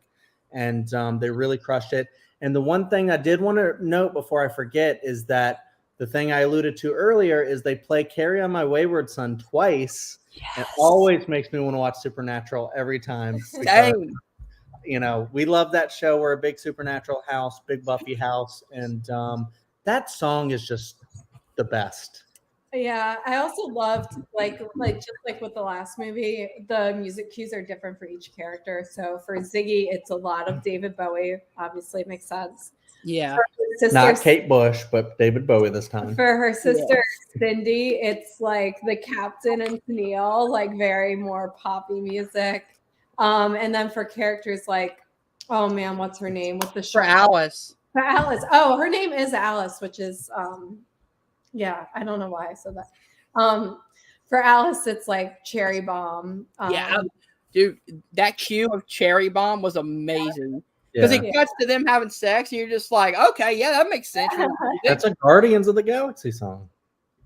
and they really crushed it. And the one thing I did want to note before I forget is that the thing I alluded to earlier is they play Carry on My Wayward Son twice. Yes. It always makes me want to watch Supernatural every time. Because, we love that show. We're a big Supernatural house, big Buffy house. And that song is just the best. Yeah, I also loved just with the last movie, the music cues are different for each character. So for Ziggy, it's a lot of David Bowie. Obviously, it makes sense. Yeah, not Kate Bush, but David Bowie this time. For her sister Cindy, it's the Captain and Tennille, very more poppy music. And then for characters oh man, what's her name? With the for Alice. For Alice. Oh, her name is Alice, which is yeah, I don't know why I said that. For Alice, it's Cherry Bomb. Yeah, dude, that cue of Cherry Bomb was amazing because it cuts to them having sex, and you're just okay, yeah, that makes sense. That's a Guardians of the Galaxy song.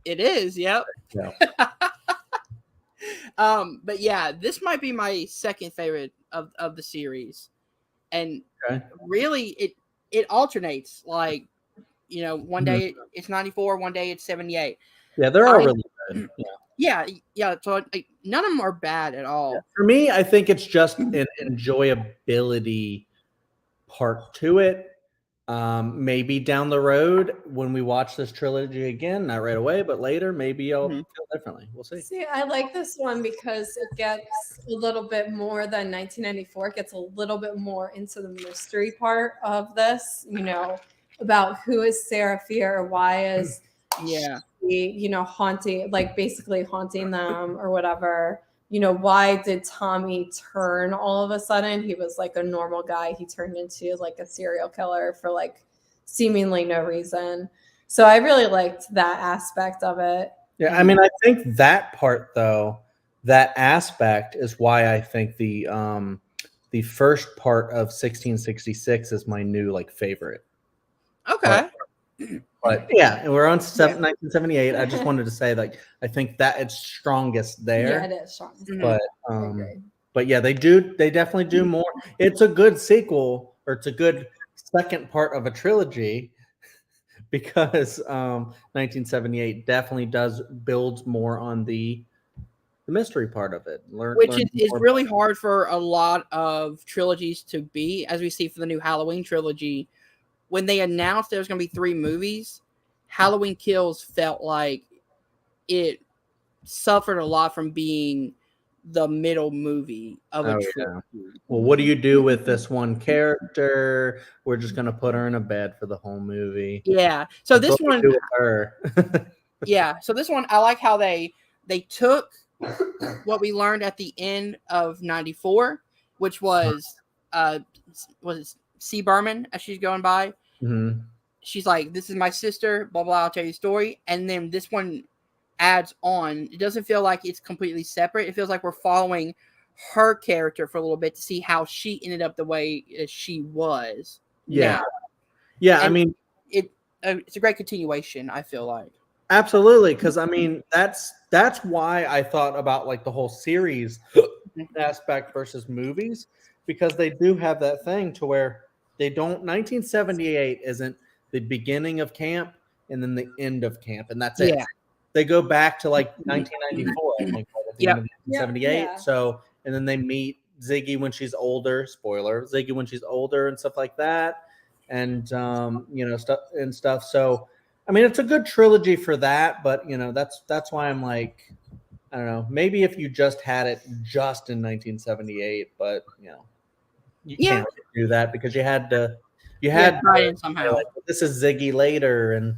It is, yep. Yeah. But yeah, this might be my second favorite of the series. and Okay. really it alternates. Like, one day it's 94, one day it's 78. Yeah, they're all really good. Yeah. So like, none of them are bad at all. Yeah. For me, I think it's just an enjoyability part to it. Maybe down the road when we watch this trilogy again, not right away, but later, maybe I'll feel differently. We'll see. See, I like this one because it gets a little bit more than 1994. It gets a little bit more into the mystery part of this, about who is Sarah Fear, why is she, haunting, like basically haunting them or whatever. Why did Tommy turn all of a sudden? He was like a normal guy. He turned into like a serial killer for like seemingly no reason. So I really liked that aspect of it. Yeah, I mean, I think that part though, that aspect is why I think the first part of 1666 is my new like favorite. Okay. But yeah, and we're on 1978. I just wanted to say, like, I think that it's strongest there. Yeah, it is strongest. But yeah, they definitely do more. It's a good sequel, or it's a good second part of a trilogy, because 1978 definitely does build more on the mystery part of it. Which is really hard for a lot of trilogies to be, as we see for the new Halloween trilogy. When they announced there was going to be 3 movies, Halloween Kills felt like it suffered a lot from being the middle movie of a trilogy. Yeah. Well, what do you do with this one character? We're just going to put her in a bed for the whole movie. Yeah. So this one, do with her. Yeah. So this one, I like how they took what we learned at the end of 94, which was C. Berman, as she's going by. Mm-hmm. She's like, this is my sister, blah, blah, I'll tell you the story. And then this one adds on. It doesn't feel like it's completely separate. It feels like we're following her character for a little bit to see how she ended up the way she was. Yeah. Now. Yeah, And I mean, it's a great continuation, I feel like. Absolutely, because I mean that's why I thought about like the whole series aspect versus movies, because they do have that thing to where they don't. 1978 isn't the beginning of camp and then the end of camp, and that's it. They go back to like 1994, I think, at the end of 1978. Yeah. So, and then they meet Ziggy when she's older. Spoiler: Ziggy when she's older and stuff like that, and stuff. So. I mean, it's a good trilogy for that, but that's why I'm like, I don't know. Maybe if you just had it just in 1978, but you can't do that because you had to somehow. Like, this is Ziggy later, and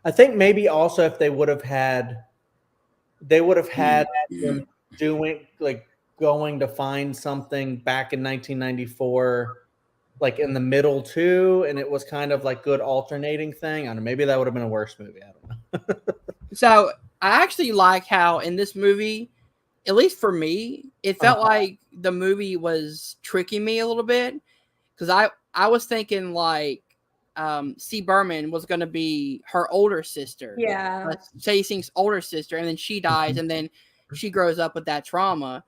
I think maybe also if they would have had them going to find something back in 1994. Like in the middle too, and it was kind of like good alternating thing. I don't know, maybe that would have been a worse movie. I don't know. So I actually like how in this movie, at least for me, it felt like the movie was tricking me a little bit, because I was thinking like C. Berman was going to be her older sister. Yeah. Chase Sink's older sister, and then she dies, and then she grows up with that trauma.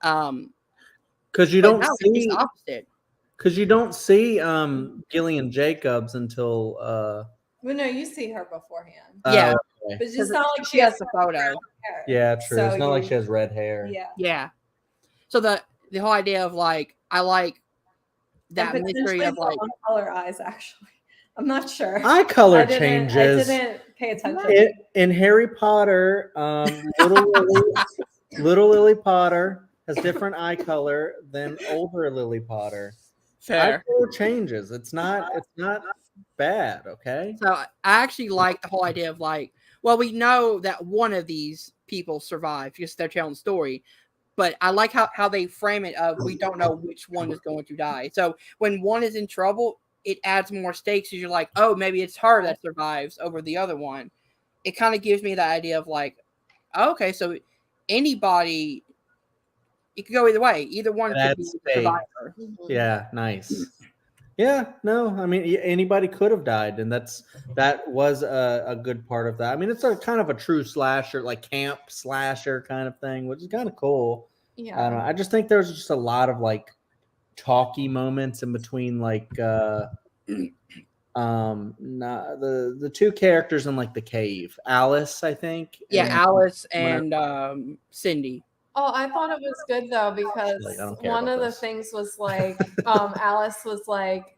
Because you don't see it's the opposite. Because you don't see Gillian Jacobs until. Well, no, you see her beforehand. Yeah, okay. But it's not like she has the photo. Yeah, true. So it's not like she has red hair. Yeah. So the whole idea of like, I like that mystery of like color eyes. Actually, I'm not sure. Eye color changes. I didn't pay attention. In Harry Potter, little Lily Potter has different eye color than older Lily Potter. Fair. Eye color changes. It's not bad. Okay. So I actually like the whole idea of like, well, we know that one of these people survived because they're telling the story, but I like how they frame it of we don't know which one is going to die. So when one is in trouble, it adds more stakes because you're like, oh, maybe it's her that survives over the other one. It kind of gives me the idea of like, okay, so anybody, it could go either way. Either one could be a survivor. Yeah, nice. Yeah, no, I mean anybody could have died, and that was a good part of that. I mean, it's a kind of a true slasher, like camp slasher kind of thing, which is kind of cool. Yeah, I don't know. I just think there's just a lot of like talky moments in between like the two characters in like the cave, Alice, I think. Yeah, and Alice whenever- and Cindy. Oh, I thought it was good though because Like, I don't care one about of the this. things was like Alice was like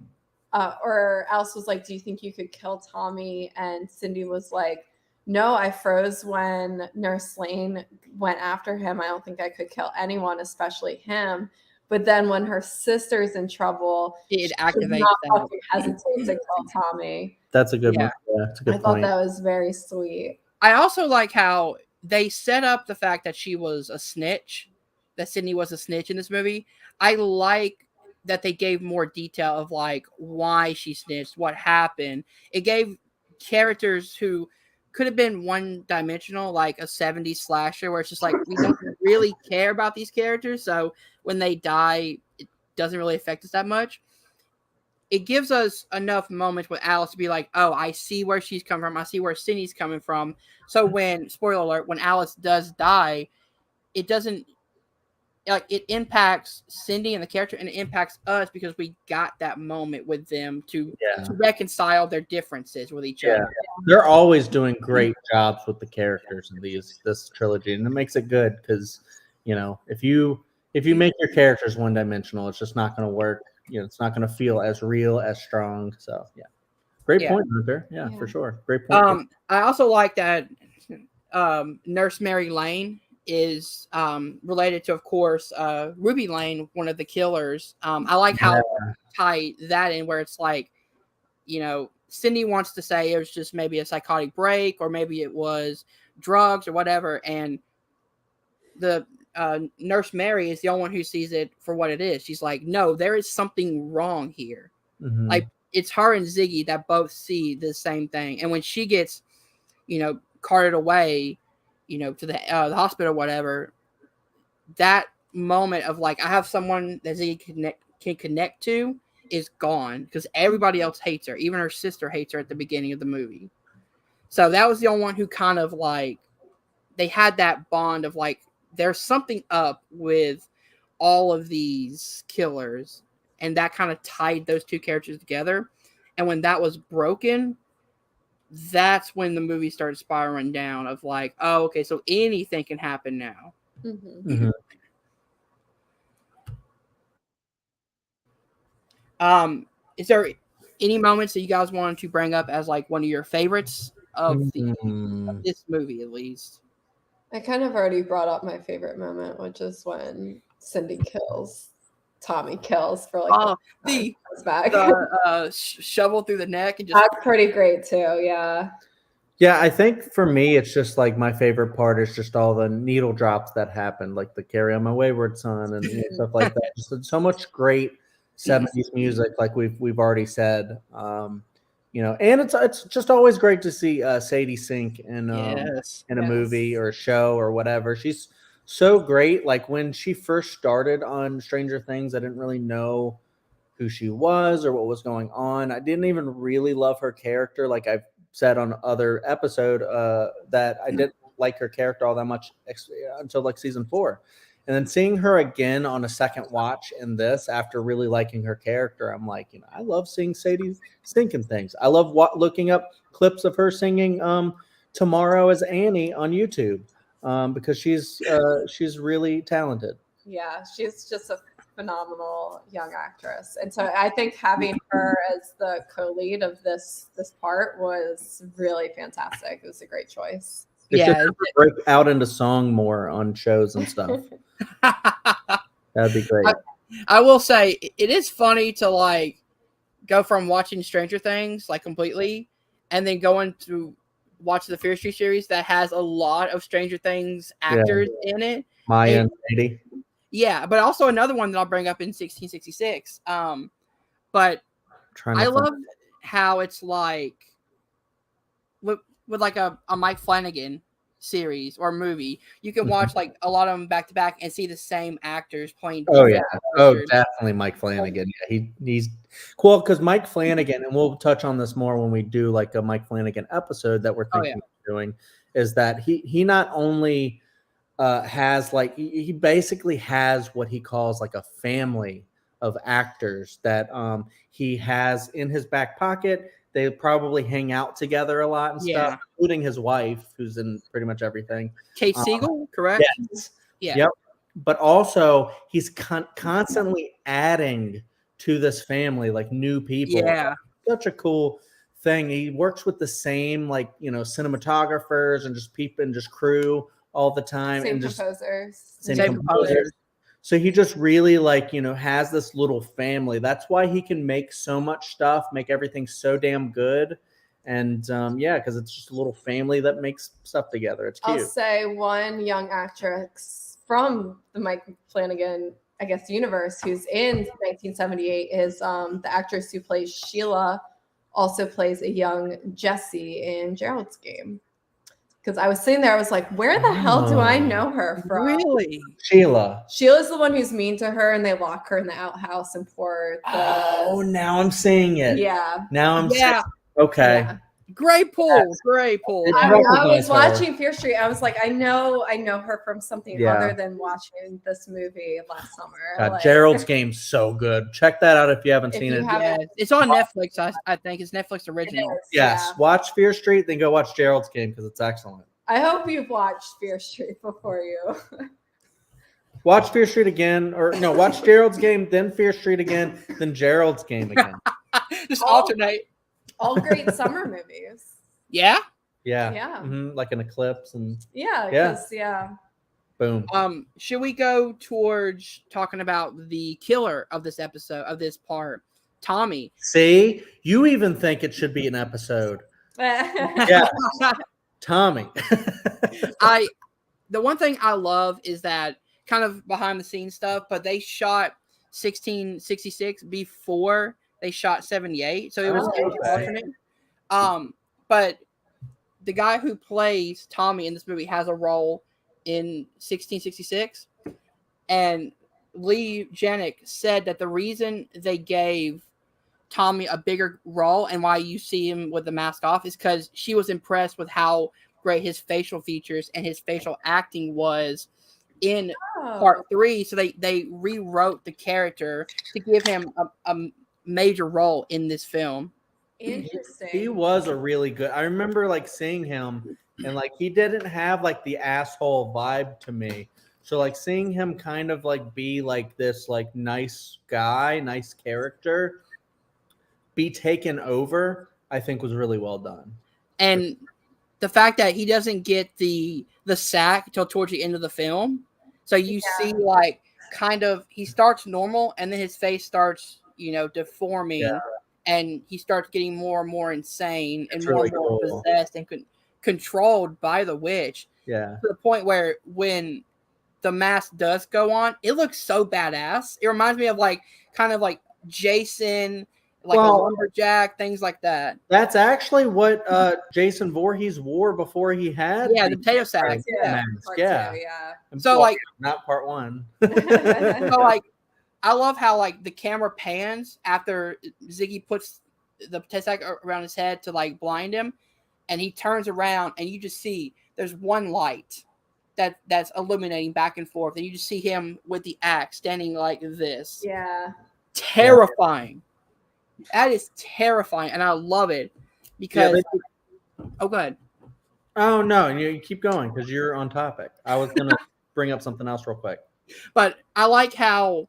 or Alice was like, "Do you think you could kill Tommy?" And Cindy was like, "No, I froze when Nurse Lane went after him. I don't think I could kill anyone, especially him." But then when her sister's in trouble, It she activates did not that. fucking hesitate to kill Tommy. That's a good Yeah. one. Yeah, that's a I good thought point. that was very sweet. I also like how they set up the fact that she was a snitch, that Sydney was a snitch in this movie. I like that they gave more detail of like why she snitched, what happened. It gave characters who could have been one dimensional, like a 70s slasher, where it's just like we don't really care about these characters. So when they die, it doesn't really affect us that much. It gives us enough moments with Alice to be like, oh, I see where she's coming from. I see where Cindy's coming from. So when, spoiler alert, when Alice does die, it doesn't, like, it impacts Cindy and the character, and it impacts us because we got that moment with them to reconcile their differences with each other. They're always doing great jobs with the characters in this trilogy, and it makes it good because, you know, if you make your characters one dimensional, it's just not going to work. You know, it's not going to feel as real, as strong. So yeah, great point, Hunter. Yeah, for sure, great point. I also like that Nurse Mary Lane is related to, of course, Ruby Lane, one of the killers. I like how tie that in, where it's like, you know, Cindy wants to say it was just maybe a psychotic break, or maybe it was drugs or whatever, and the Nurse Mary is the only one who sees it for what it is. She's like, no, there is something wrong here. Mm-hmm. Like, it's her and Ziggy that both see the same thing. And when she gets, you know, carted away, you know, to the hospital or whatever, that moment of like, I have someone that Ziggy can connect to is gone, because everybody else hates her. Even her sister hates her at the beginning of the movie. So that was the only one who kind of like, they had that bond of like, there's something up with all of these killers, and that kind of tied those two characters together. And when that was broken, that's when the movie started spiraling down of like, oh, okay, so anything can happen now. Mm-hmm. Mm-hmm. Is there any moments that you guys wanted to bring up as like one of your favorites of this movie, at least? I kind of already brought up my favorite moment, which is when Cindy kills Tommy for like the back. shovel through the neck, and just that's pretty great too. Yeah. Yeah, I think for me, it's just like my favorite part is just all the needle drops that happen, like the "Carry On My Wayward Son" and stuff like that. Just so much great 70s music, like we've already said. You know, and it's just always great to see Sadie Sink in a movie or a show or whatever. She's so great. Like when she first started on Stranger Things, I didn't really know who she was or what was going on. I didn't even really love her character. Like I've said on other episode that I didn't like her character all that much until like season 4. And then seeing her again on a second watch in this, after really liking her character, I'm like, you know, I love seeing Sadie stinking things. I love looking up clips of her singing "Tomorrow" as Annie on YouTube because she's really talented. Yeah, she's just a phenomenal young actress, and so I think having her as the co-lead of this part was really fantastic. It was a great choice. Break out into song more on shows and stuff. That'd be great. I will say it is funny to like go from watching Stranger Things like completely, and then going to watch the Fear Street series that has a lot of Stranger Things actors in it. Maya and Sadie. Yeah, but also another one that I'll bring up in 1666. But I love how it's like with like a Mike Flanagan series or movie, you can watch like a lot of them back to back and see the same actors playing. Definitely Mike Flanagan. Yeah, he's cool because Mike Flanagan, and we'll touch on this more when we do like a Mike Flanagan episode that we're thinking of doing, is that he not only has like he basically has what he calls like a family of actors that he has in his back pocket. They probably hang out together a lot and stuff, including his wife, who's in pretty much everything. Kate Siegel, correct? Yes. Yeah. Yep. But also, he's constantly adding to this family, like new people. Yeah. Such a cool thing. He works with the same, like, cinematographers and just people and just crew all the time. Same and just composers. Same Same composers. So he just really has this little family. That's why he can make so much stuff, make everything so damn good. And because it's just a little family that makes stuff together. It's cute. I'll say one young actress from the Mike Flanagan, I guess, universe who's in 1978 is the actress who plays Sheila, also plays a young Jessie in Gerald's Game. Because I was sitting there, I was like, where the hell do I know her from? Really? Sheila's the one who's mean to her and they lock her in the outhouse and pour the... Oh, now I'm seeing it. Yeah. Now I'm seeing it. Okay. Yeah. Great pull. Great pull. It's I recognize was her. watching Fear Street. I was like, I know her from something Yeah. other than watching this movie last summer. God, Like, Gerald's Game's so good. Check that out if you haven't If seen you it. haven't- Yeah, it's on Netflix. I think it's Netflix original. it is, Yes. yeah. Watch Fear Street, then go watch Gerald's Game because it's excellent. I hope you've watched Fear Street before you. Watch Fear Street again, or no, watch Gerald's Game, then Fear Street again, then Gerald's Game again. Just Oh. alternate. All great summer movies. Yeah. Yeah. Yeah. Like an eclipse and Yeah. Yeah. 'Cause, yeah. boom. Should we go towards talking about the killer of this episode, of this part, Tommy? See, you even think it should be an episode. Yeah. Tommy. The one thing I love is that kind of behind the scenes stuff, but they shot 1666 before they shot 78, so it was alternate. But the guy who plays Tommy in this movie has a role in 1666, and Lee Janik said that the reason they gave Tommy a bigger role and why you see him with the mask off is because she was impressed with how great his facial features and his facial acting was in part 3. So they rewrote the character to give him a major role in this film. Interesting. He was a really good. I remember seeing him and he didn't have the asshole vibe to me. So seeing him kind of be this nice guy, nice character, be taken over, I think was really well done. And the fact that he doesn't get the sack till towards the end of the film, so you see kind of he starts normal and then his face starts deforming, and he starts getting more and more insane and more and more possessed and controlled by the witch. Yeah, to the point where when the mask does go on, it looks so badass. It reminds me of kind of Jason, a lumberjack, things like that. That's actually what Jason Voorhees wore before he had the potato sack. Yeah. So not part 1. So I love how the camera pans after Ziggy puts the potato sack around his head to blind him, and he turns around and you just see there's one light that's illuminating back and forth, and you just see him with the axe standing like this. Yeah. Terrifying. That is terrifying, and I love it because. Oh, go ahead. Oh no, you keep going because you're on topic. I was gonna bring up something else real quick, but I like how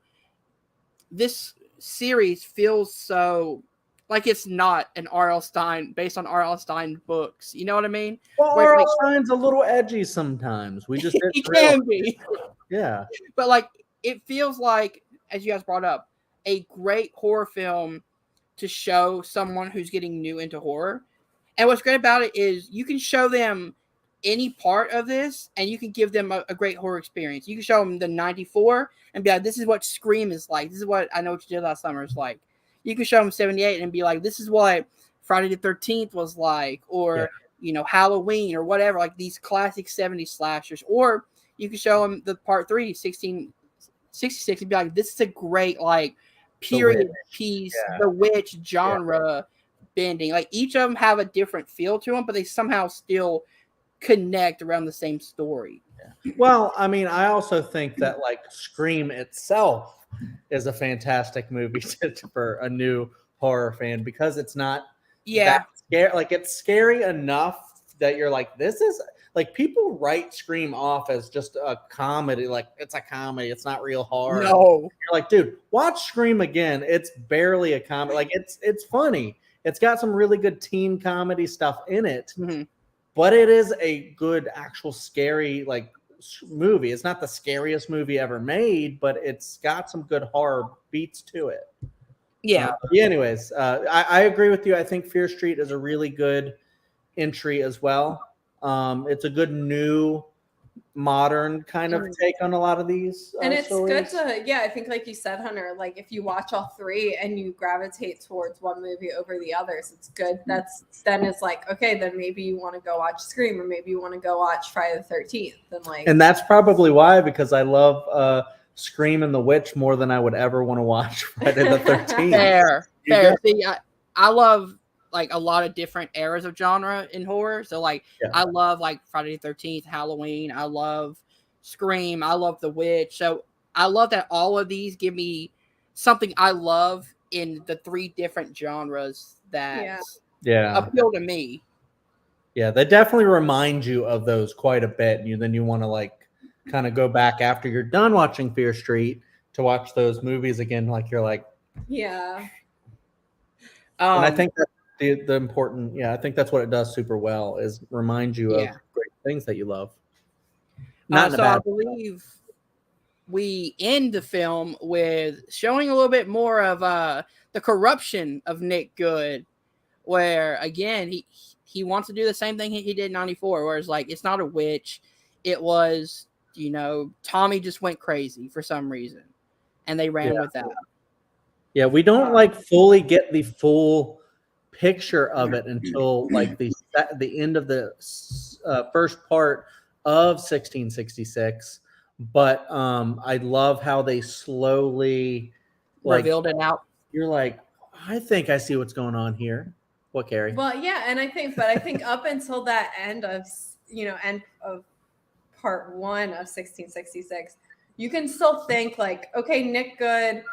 this series feels so like it's not an R.L. Stine based on R.L. Stine books. You know what I mean? Well, R.L. Stine's a little edgy sometimes. We just he can be, yeah. But it feels like, as you guys brought up, a great horror film to show someone who's getting new into horror. And what's great about it is you can show them any part of this and you can give them a great horror experience. You can show them the 94 and be like, this is what Scream is like. This is what I Know What You Did Last Summer is like. You can show them 78 and be like, this is what Friday the 13th was like, or, Halloween or whatever, these classic 70s slashers. Or you can show them the part 3, 1666, and be like, this is a great, period piece, the witch genre bending. Each of them have a different feel to them, but they somehow still connect around the same story. Well, I mean, I also think that Scream itself is a fantastic movie for a new horror fan because it's not Yeah. that scary. Like it's scary enough that you're like, this is like people write Scream off as just a comedy. Like it's a comedy. It's not real horror. No. You're like, dude, watch Scream again. It's barely a comedy. Like it's funny. It's got some really good teen comedy stuff in it, Mm-hmm. but it is a good actual scary like movie. It's not the scariest movie ever made, but it's got some good horror beats to it. Yeah. Anyways, I agree with you. I think Fear Street is a really good entry as well. It's a good new modern kind of take on a lot of these and it's stories. good to I think like you said, Hunter, like if you watch all three and you gravitate towards one movie over the others, it's good. That's then it's like, okay, then maybe you want to go watch Scream, or maybe you want to go watch Friday the 13th, and that's probably why, because I love Scream and the Witch more than I would ever want to watch Friday the 13th. Fair. See, I love like a lot of different eras of genre in horror. So like I love like Friday the 13th, Halloween. I love Scream. I love The Witch. So I love that all of these give me something I love in the three different genres that appeal to me. Yeah, they definitely remind you of those quite a bit. And then you want to like kind of go back after you're done watching Fear Street to watch those movies again. Like you're like, yeah. And I think that's the important. Yeah, I think that's what it does super well is remind you of great things that you love. Not so I believe we end the film with showing a little bit more of the corruption of Nick Good, where again he wants to do the same thing he did in '94, where it's like it's not a witch, it was Tommy just went crazy for some reason, and they ran with that. Yeah, we don't like fully get the full picture of it until like the end of the first part of 1666. But I love how they slowly revealed it out. You're like, I think I see what's going on here. What, Kerri? Well, yeah, and I think up until that end of part 1 of 1666, you can still think like, okay, Nick Good.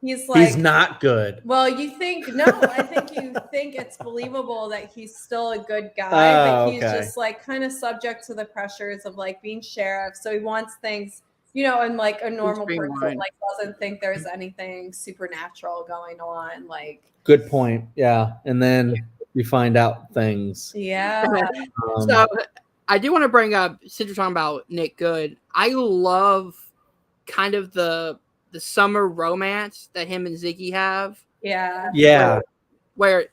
He's not good. Well, you think I think you think it's believable that he's still a good guy, but he's just like kind of subject to the pressures of like being sheriff. So he wants things, and like a normal person like doesn't think there's anything supernatural going on. Like good point. Yeah. And then you find out things. Yeah. So I do want to bring up, since we're talking about Nick Good, I love kind of the summer romance that him and Ziggy have. Yeah. Yeah. Where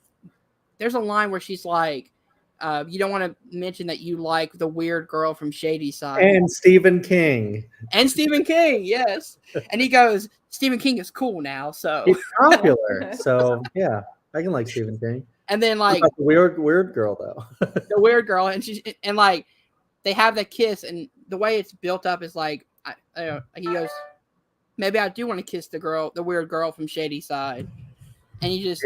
there's a line where she's like, you don't want to mention that you like the weird girl from Shady Side. And Stephen King. Yes. And he goes, Stephen King is cool now, so. He's popular. So, yeah, I can like Stephen King. And then, like. The weird girl, though. The weird girl. And like, they have that kiss, and the way it's built up is like, he goes, maybe I do want to kiss the weird girl from Shady Side. And you just,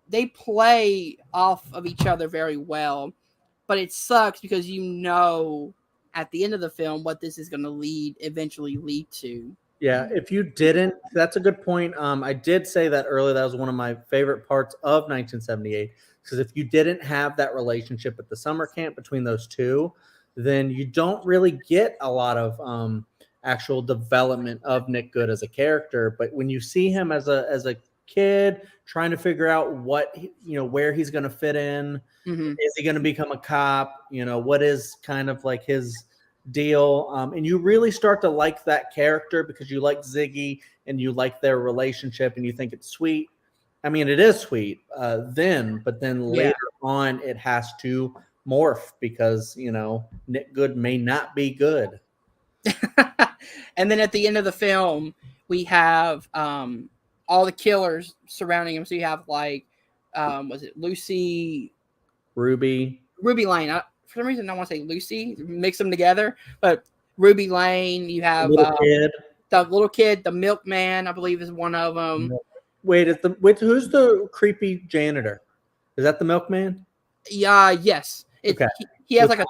they play off of each other very well, but it sucks because at the end of the film what this is going to eventually lead to. Yeah, if you didn't, that's a good point. I did say that earlier. That was one of my favorite parts of 1978, because if you didn't have that relationship at the summer camp between those two, then you don't really get a lot of actual development of Nick Good as a character. But when you see him as a kid trying to figure out what where he's going to fit in, is he going to become a cop? What is kind of like his deal? And you really start to like that character because you like Ziggy and you like their relationship and you think it's sweet. I mean, it is sweet but then later on it has to morph because Nick Good may not be good. And then at the end of the film, we have all the killers surrounding him. So you have like, was it Lucy? Ruby Lane. For some reason, I want to say Lucy. Mix them together. But Ruby Lane, you have the little kid, the milkman, I believe is one of them. Wait, who's the creepy janitor? Is that the milkman? Yeah, yes. Okay. He has like a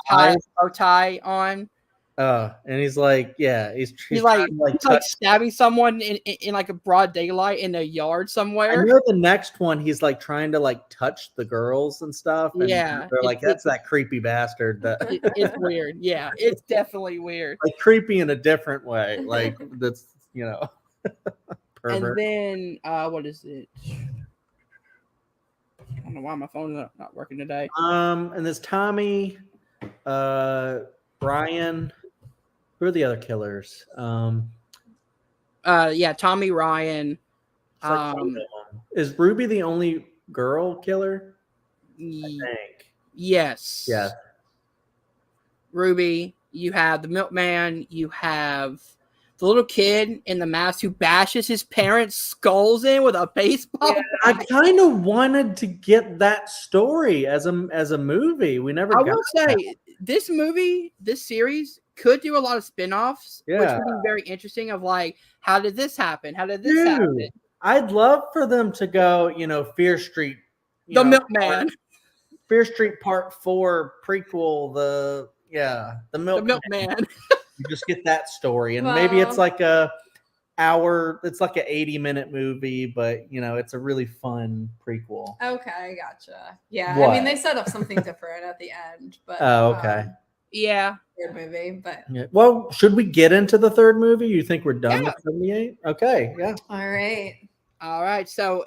tie on. And he's like, yeah, he's He's trying like to like he's like touch. stabbing someone in like a broad daylight in a yard I somewhere. know the next one he's like trying to like touch the girls and stuff, and Yeah, they're like, "That's that creepy bastard." That it's weird. Yeah, it's definitely weird. like creepy in a different way, like that's And pervert. then what is it? I don't know why my phone's not working today. And there's Tommy, Brian. Who are the other killers? Yeah, Tommy Ryan. It's like one of them. Is Ruby the only girl killer? I think. Yes. Yeah. Ruby. You have the milkman. You have the little kid in the mask who bashes his parents' skulls in with a baseball. Yeah, I kind of wanted to get that story as a movie. We never. I got will say this movie, this series could do a lot of spin-offs, which Yeah. would be very interesting. Of like, how did this happen? How did this happen? I'd love for them to go, Fear Street, The milkman. Fear Street Part 4 prequel. The milkman. You just get that story, and maybe it's like a hour. It's like an 80-minute movie, but it's a really fun prequel. Okay, gotcha. Yeah, What? I mean they set up something different at the end, but okay. Yeah. Third movie, but Yeah. Well, should we get into the third movie? You think we're done with 78? Okay, yeah. All right. So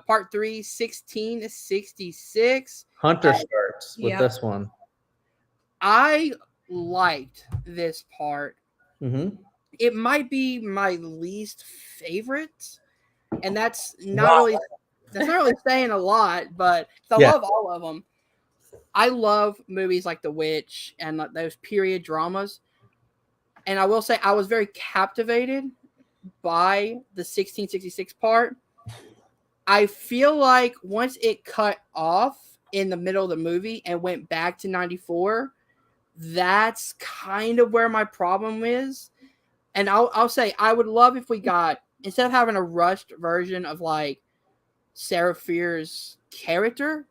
part 3, 1666. Hunter starts with this one. I liked this part. Mm-hmm. It might be my least favorite, and that's not really saying a lot, but I love all of them. I love movies like The Witch and like those period dramas, and I will say I was very captivated by the 1666 part. I feel like once it cut off in the middle of the movie and went back to 94, that's kind of where my problem is. And I'll say I would love if we got, instead of having a rushed version of like Sarah Fier's character,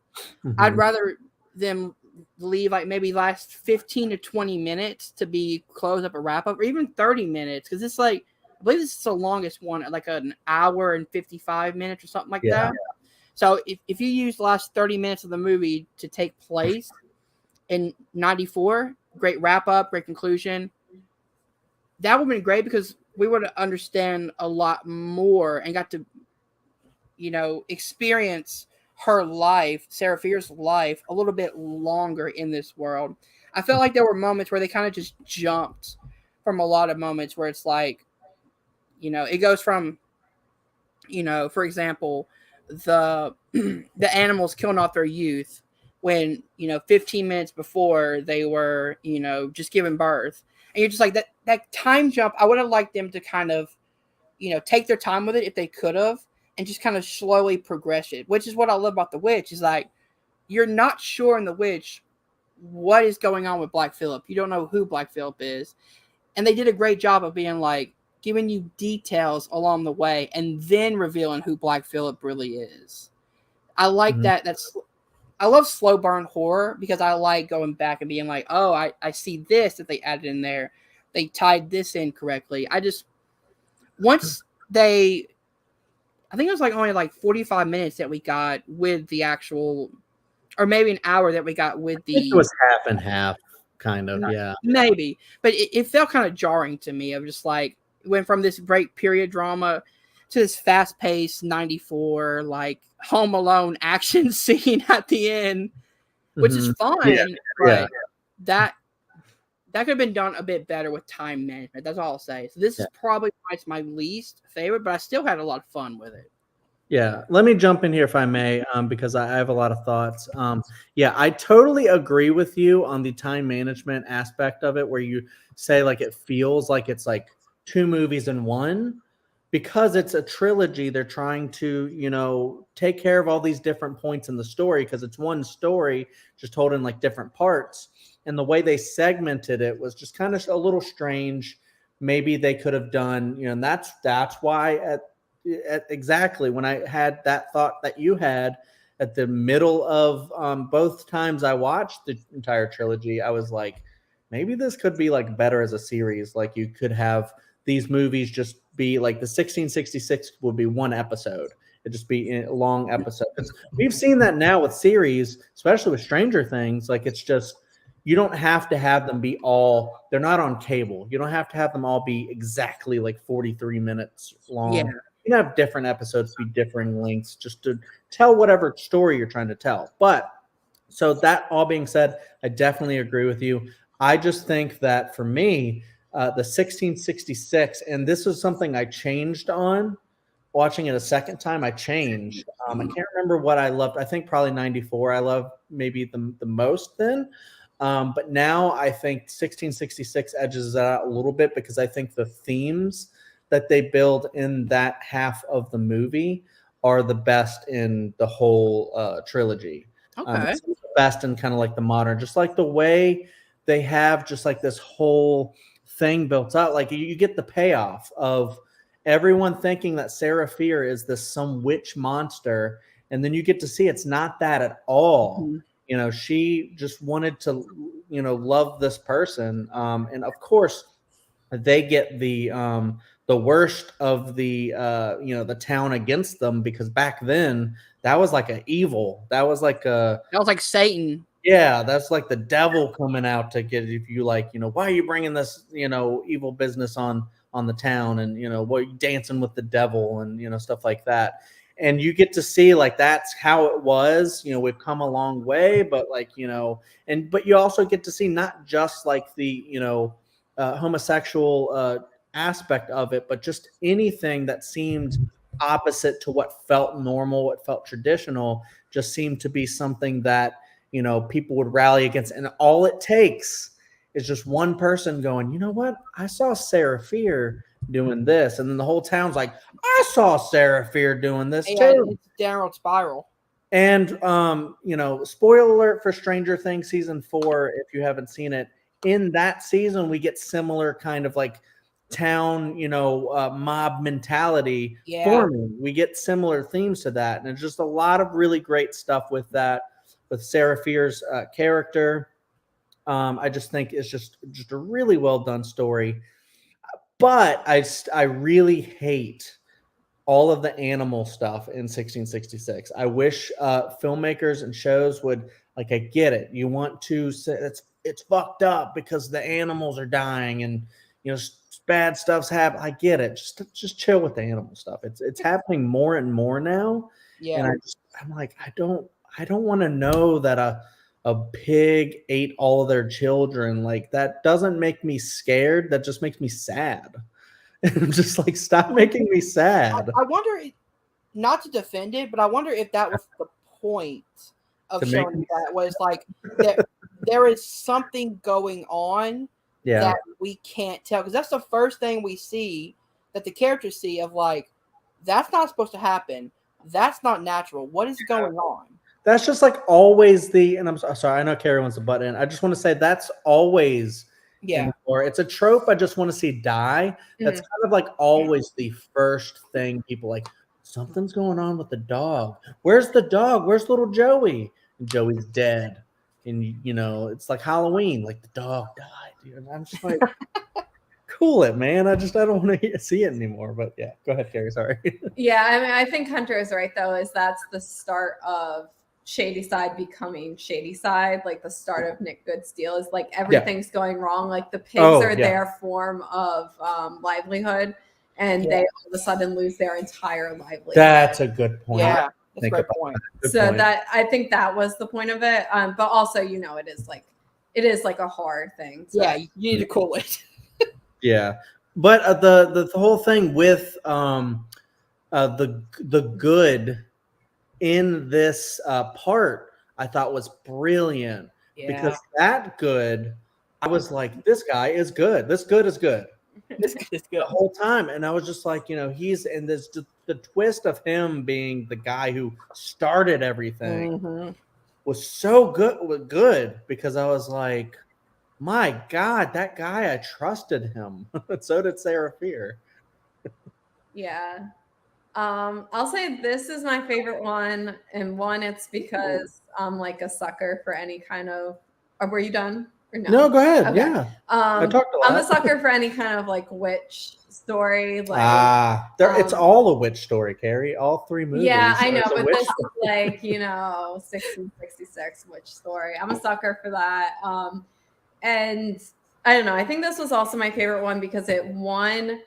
I'd rather them leave like maybe last 15 to 20 minutes to be close up a wrap up, or even 30 minutes, because it's like, I believe this is the longest one, like an hour and 55 minutes or something like that. So if you use the last 30 minutes of the movie to take place in 94, great wrap up, great conclusion. That would have been great, because we would understand a lot more and got to, experience her life, Sarah Fier's life, a little bit longer in this world. I felt like there were moments where they kind of just jumped from a lot of moments where it's like, it goes from, for example, the animals killing off their youth when 15 minutes before they were just giving birth, and you're just like that time jump. I would have liked them to kind of take their time with it if they could have, and just kind of slowly progress it, which is what I love about The Witch. Is like, you're not sure in The Witch what is going on with Black Phillip. You don't know who Black Phillip is, and they did a great job of being like giving you details along the way and then revealing who Black Phillip really is. I like that. I love slow burn horror, because I like going back and being like, oh, I see this that they added in there. They tied this in correctly. Once they, I think it was like only like 45 minutes that we got with the actual, or maybe an hour that we got with the. It was half and half, kind of, yeah. Maybe. But it felt kind of jarring to me. Of just like, went from this great period drama to this fast-paced 94 like Home Alone action scene at the end, which is fun. But that could have been done a bit better with time management. That's all I'll say. So this is probably my least favorite, but I still had a lot of fun with it. Yeah, let me jump in here if I may, because I have a lot of thoughts. I totally agree with you on the time management aspect of it, where you say like it feels like it's like two movies in one, because it's a trilogy. They're trying to, take care of all these different points in the story, because it's one story just told in like different parts. And the way they segmented it was just kind of a little strange. Maybe they could have done, and that's why at exactly when I had that thought that you had at the middle of both times I watched the entire trilogy, I was like, maybe this could be like better as a series. Like you could have these movies just be like the 1666 would be one episode. It'd just be a long episode. Because we've seen that now with series, especially with Stranger Things. Like it's just you don't have to have them be all. They're not on cable. You don't have to have them all be exactly like 43 minutes long. Yeah. You can have different episodes be differing lengths just to tell whatever story you're trying to tell. But so that all being said, I definitely agree with you. I just think that for me, the 1666, and this was something I changed on watching it a second time. I changed. I can't remember what I loved. I think probably 94. I love maybe the most then. But now I think 1666 edges it out a little bit because I think the themes that they build in that half of the movie are the best in the whole trilogy. Okay. It's the best in kind of like the modern, just like the way they have just like this whole thing built out. Like you get the payoff of everyone thinking that Sarah Fear is this some witch monster, and then you get to see it's not that at all. Mhm. You know, she just wanted to, love this person, and of course, they get the worst of the town against them because back then that was like an evil. That was like a That was like Satan. yeah, that's like the devil coming out to get if you like, why are you bringing this, evil business on the town and what you dancing with the devil and stuff like that. And you get to see like that's how it was. We've come a long way, but like, but you also get to see not just like the, homosexual aspect of it, but just anything that seemed opposite to what felt normal, what felt traditional, just seemed to be something that people would rally against. And all it takes is just one person going, you know what? I saw Sarah Fear doing this. And then the whole town's like, I saw Sarah Fear doing this Yeah, too. it's downward spiral. And, spoiler alert for Stranger Things season 4, if you haven't seen it, in that season, we get similar kind of like town, mob mentality forming. We get similar themes to that. And it's just a lot of really great stuff with that, with Sarah Fear's character. I just think it's just a really well done story. But I really hate all of the animal stuff in 1666. I wish filmmakers and shows would like. I get it. You want to say it's fucked up because the animals are dying and bad stuff's happening. I get it. Just chill with the animal stuff. It's happening more and more now. Yeah. And I'm like I don't want to know that a pig ate all of their children. Like that doesn't make me scared. That just makes me sad. I'm just like, stop making me sad. I wonder, not to defend it, but I wonder if that was the point of showing that was like there is something going on that we can't tell, because that's the first thing we see that the characters see of like that's not supposed to happen. That's not natural. What is going on? That's just like always and I'm sorry, I know Kerri wants to butt in. I just want to say that's always. Yeah. Or it's a trope I just want to see die. That's kind of like always the first thing people like, something's going on with the dog. Where's the dog? Where's little Joey? And Joey's dead. And it's like Halloween, like the dog died. And I'm just like, cool it, man. I don't want to see it anymore. But yeah, go ahead, Kerri. Sorry. Yeah, I mean, I think Hunter is right though, is that's the start of Shady Side becoming Shady Side. Like the start of Nick Goodsteal is like everything's going wrong. Like the pigs are their form of livelihood, and they all of a sudden lose their entire livelihood. That's a good point. Yeah, that's a great point. That I think that was the point of it. But also, it is like a horror thing. So. Yeah, you need to cool it. Yeah, but the whole thing with the good in this part I thought was brilliant because that good, I was like, this guy is good. This good is good. This is good the whole time. And I was just like, he's in this, the twist of him being the guy who started everything was so good because I was like, my God, that guy, I trusted him. So did Sarah Fear. Yeah. I'll say this is my favorite one. And one, it's because I'm like a sucker for any kind of, were you done? Or No, go ahead. Okay. Yeah. I talked a lot. I'm a sucker for any kind of like witch story. It's all a witch story, Kerri. All three movies. Yeah, I know, It's a but witch this story. is like, 1666 witch story. I'm a sucker for that. And I don't know. I think this was also my favorite one because it won.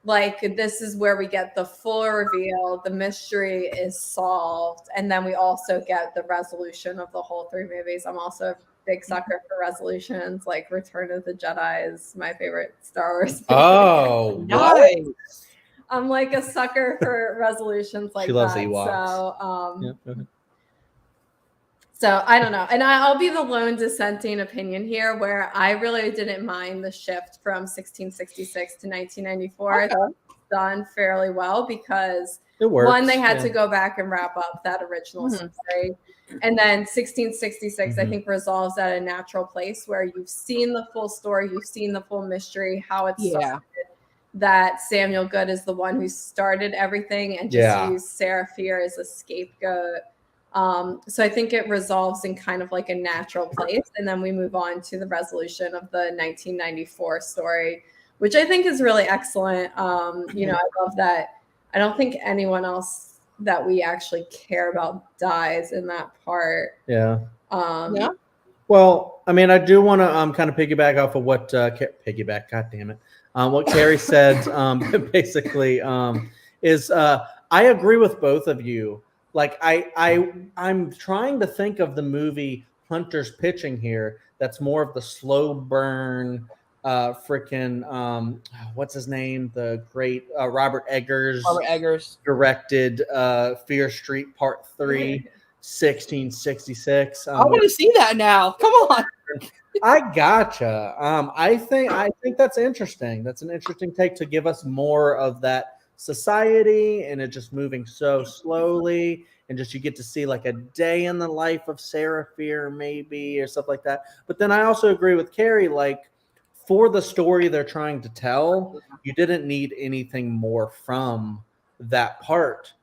Like, this is where we get the full reveal. The mystery is solved. And then we also get the resolution of the whole three movies. I'm also a big sucker for resolutions. Like, Return of the Jedi is my favorite Star Wars movie. Oh, Nice. I'm like a sucker for resolutions like She loves that. Ewoks. So, go ahead. So I don't know. And I'll be the lone dissenting opinion here where I really didn't mind the shift from 1666 to 1994. Okay. That's done fairly well because It works. one, they had to go back and wrap up that original story. And then 1666, I think, resolves at a natural place where you've seen the full story, you've seen the full mystery, how it's started, that Samuel Good is the one who started everything and just used Sarah Fear as a scapegoat. So I think it resolves in kind of like a natural place. And then we move on to the resolution of the 1994 story, which I think is really excellent. I love that. I don't think anyone else that we actually care about dies in that part. Yeah. Yeah. Well, I mean, I do want to kind of piggyback off of what piggyback. God damn it. What Kerri said basically is I agree with both of you. Like I'm trying to think of the movie Hunter's pitching here. That's more of the slow burn, what's his name? The great Robert Eggers directed Fear Street Part 3, 1666. I want to see that now. Come on. I gotcha. I think that's interesting. That's an interesting take to give us more of that society and it just moving so slowly and just you get to see like a day in the life of Sarah Fear maybe or stuff like that. But then I also agree with Kerri, like for the story they're trying to tell, you didn't need anything more from that part.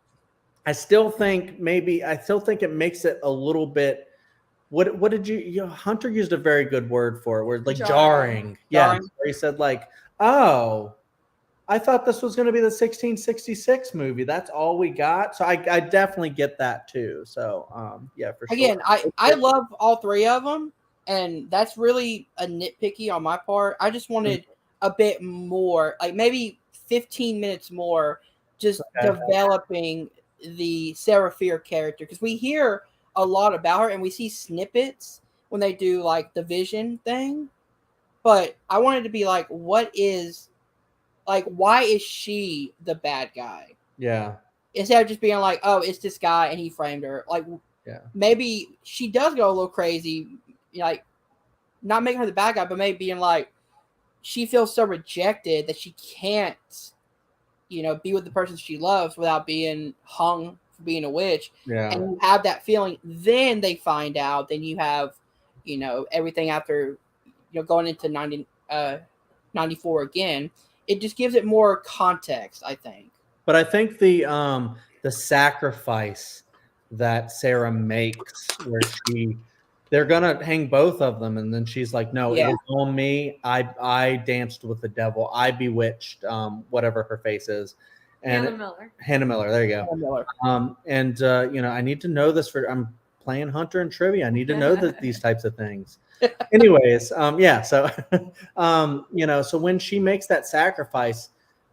I still think it makes it a little bit. What did you Hunter used a very good word for it, where like jarring. Yeah, where he said like, "Oh, I thought this was going to be the 1666 movie. That's all we got." So I definitely get that too. So yeah, for sure. Again, I love all three of them, and that's really a nitpicky on my part. I just wanted a bit more, like maybe 15 minutes more, just developing the Sarah Fear character because we hear a lot about her and we see snippets when they do like the vision thing, but I wanted to be like, why is she the bad guy? Yeah. Instead of just being like, oh, it's this guy and he framed her. Like, maybe she does go a little crazy, like not making her the bad guy, but maybe being like, she feels so rejected that she can't, be with the person she loves without being hung for being a witch. Yeah. And you have that feeling. Then they find out. Then you have, everything after, going into 94 again. It just gives it more context, I think. But I think the sacrifice that Sarah makes, where they're gonna hang both of them, and then she's like, "No, it was on me. I danced with the devil. I bewitched whatever her face is." And Hannah Miller. There you go. Hannah Miller. I need to know this I'm playing Hunter in trivia. I need to know these types of things. Anyways, so so when she makes that sacrifice,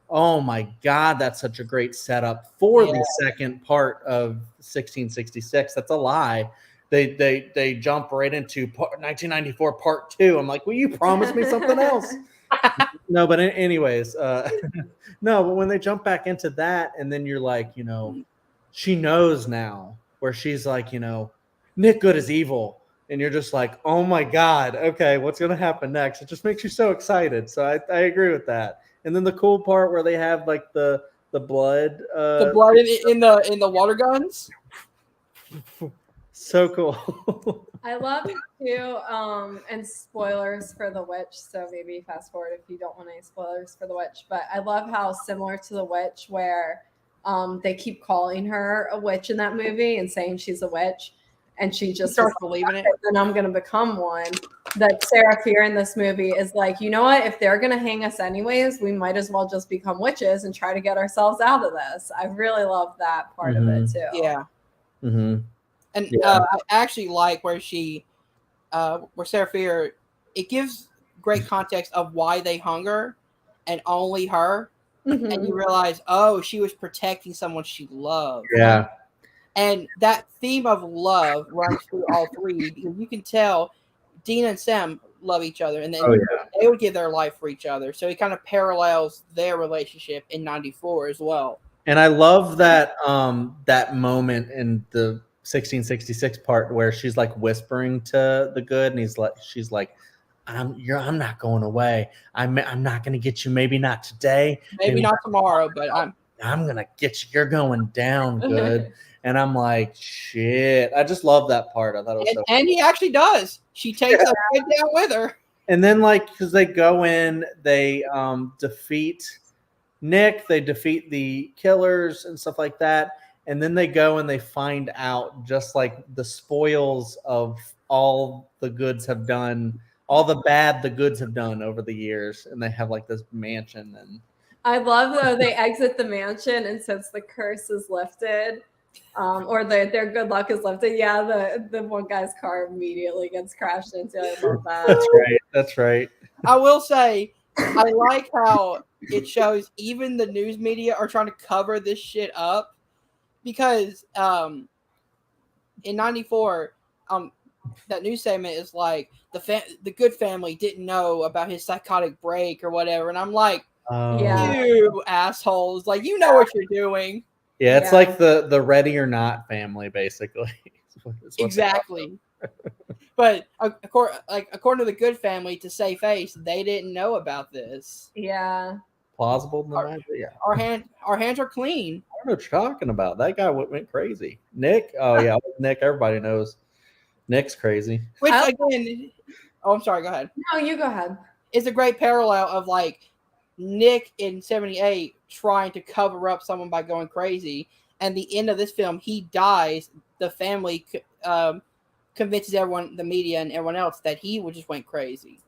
oh my God, that's such a great setup for the second part of 1666. That's a lie. They jump right into 1994 part 2. I'm like, will you promise me something else? No, but anyways, no, but when they jump back into that, and then you're like, she knows now, where she's like, Nick Good is evil. And you're just like, oh my God, okay, what's gonna happen next? It just makes you so excited. So I agree with that. And then the cool part where they have like the blood, the blood in the water guns. So cool. I love it too. And spoilers for The Witch. So maybe fast forward if you don't want any spoilers for The Witch. But I love how similar to The Witch, where they keep calling her a witch in that movie and saying she's a witch. And she just starts believing it. And I'm going to become one. that Sarah Fear in this movie is like, you know what? If they're gonna hang us anyways, we might as well just become witches and try to get ourselves out of this. I really love that part of it too. Yeah. Mm-hmm. And Yeah. I actually like where Sarah Fear, it gives great context of why they hung her and only her. Mhm. And you realize, oh, she was protecting someone she loved. Yeah. And that theme of love runs through all three because you can tell Dina and Sam love each other, and then they would give their life for each other. So it kind of parallels their relationship in '94 as well. And I love that that moment in the 1666 part where she's like whispering to the good, and she's like, I'm not going away. I'm not gonna get you. Maybe not today. Maybe not tomorrow, but I'm gonna get you. You're going down, good. And I'm like, shit. I just love that part. I thought it was so. And he actually does. She takes a kid down with her. And then, like, because they go in, they defeat Nick, they defeat the killers and stuff like that. And then they go and they find out just like the spoils of all the goods have done, all the bad the goods have done over the years. And they have like this mansion. And I love though they exit the mansion, and since the curse is lifted, or their good luck is lifted, yeah, the one guy's car immediately gets crashed into. I love that. That's right. I will say, I like how it shows even the news media are trying to cover this shit up because in '94, that news segment is like the good family didn't know about his psychotic break or whatever, and I'm like, you assholes, like you know what you're doing. Yeah, it's like the Ready or Not family, basically. Exactly. But according to the good family, to save face, they didn't know about this. Yeah. Plausible. Our hands are clean. I don't know what you're talking about. That guy went crazy. Nick. Oh yeah, Nick. Everybody knows Nick's crazy. Which again, I'm sorry. Go ahead. No, you go ahead. It's a great parallel of like Nick in '78 trying to cover up someone by going crazy, and the end of this film, he dies. The family convinces everyone, the media and everyone else, that he just went crazy.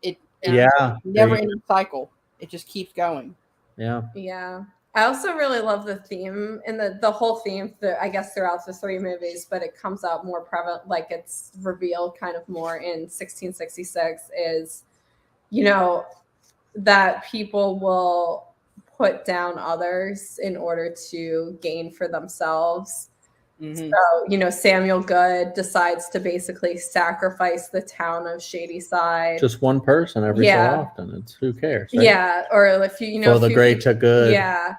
It never ending cycle. It just keeps going. Yeah. I also really love the theme and the whole theme, I guess, throughout the three movies, but it comes out more prevalent, like it's revealed kind of more in 1666 is, you know, that people will put down others in order to gain for themselves. Mm-hmm. So, you know, Samuel Good decides to basically sacrifice the town of Shadyside. Just one person every so often. It's who cares? Right? Yeah. Or if you know, for the greater good. Yeah.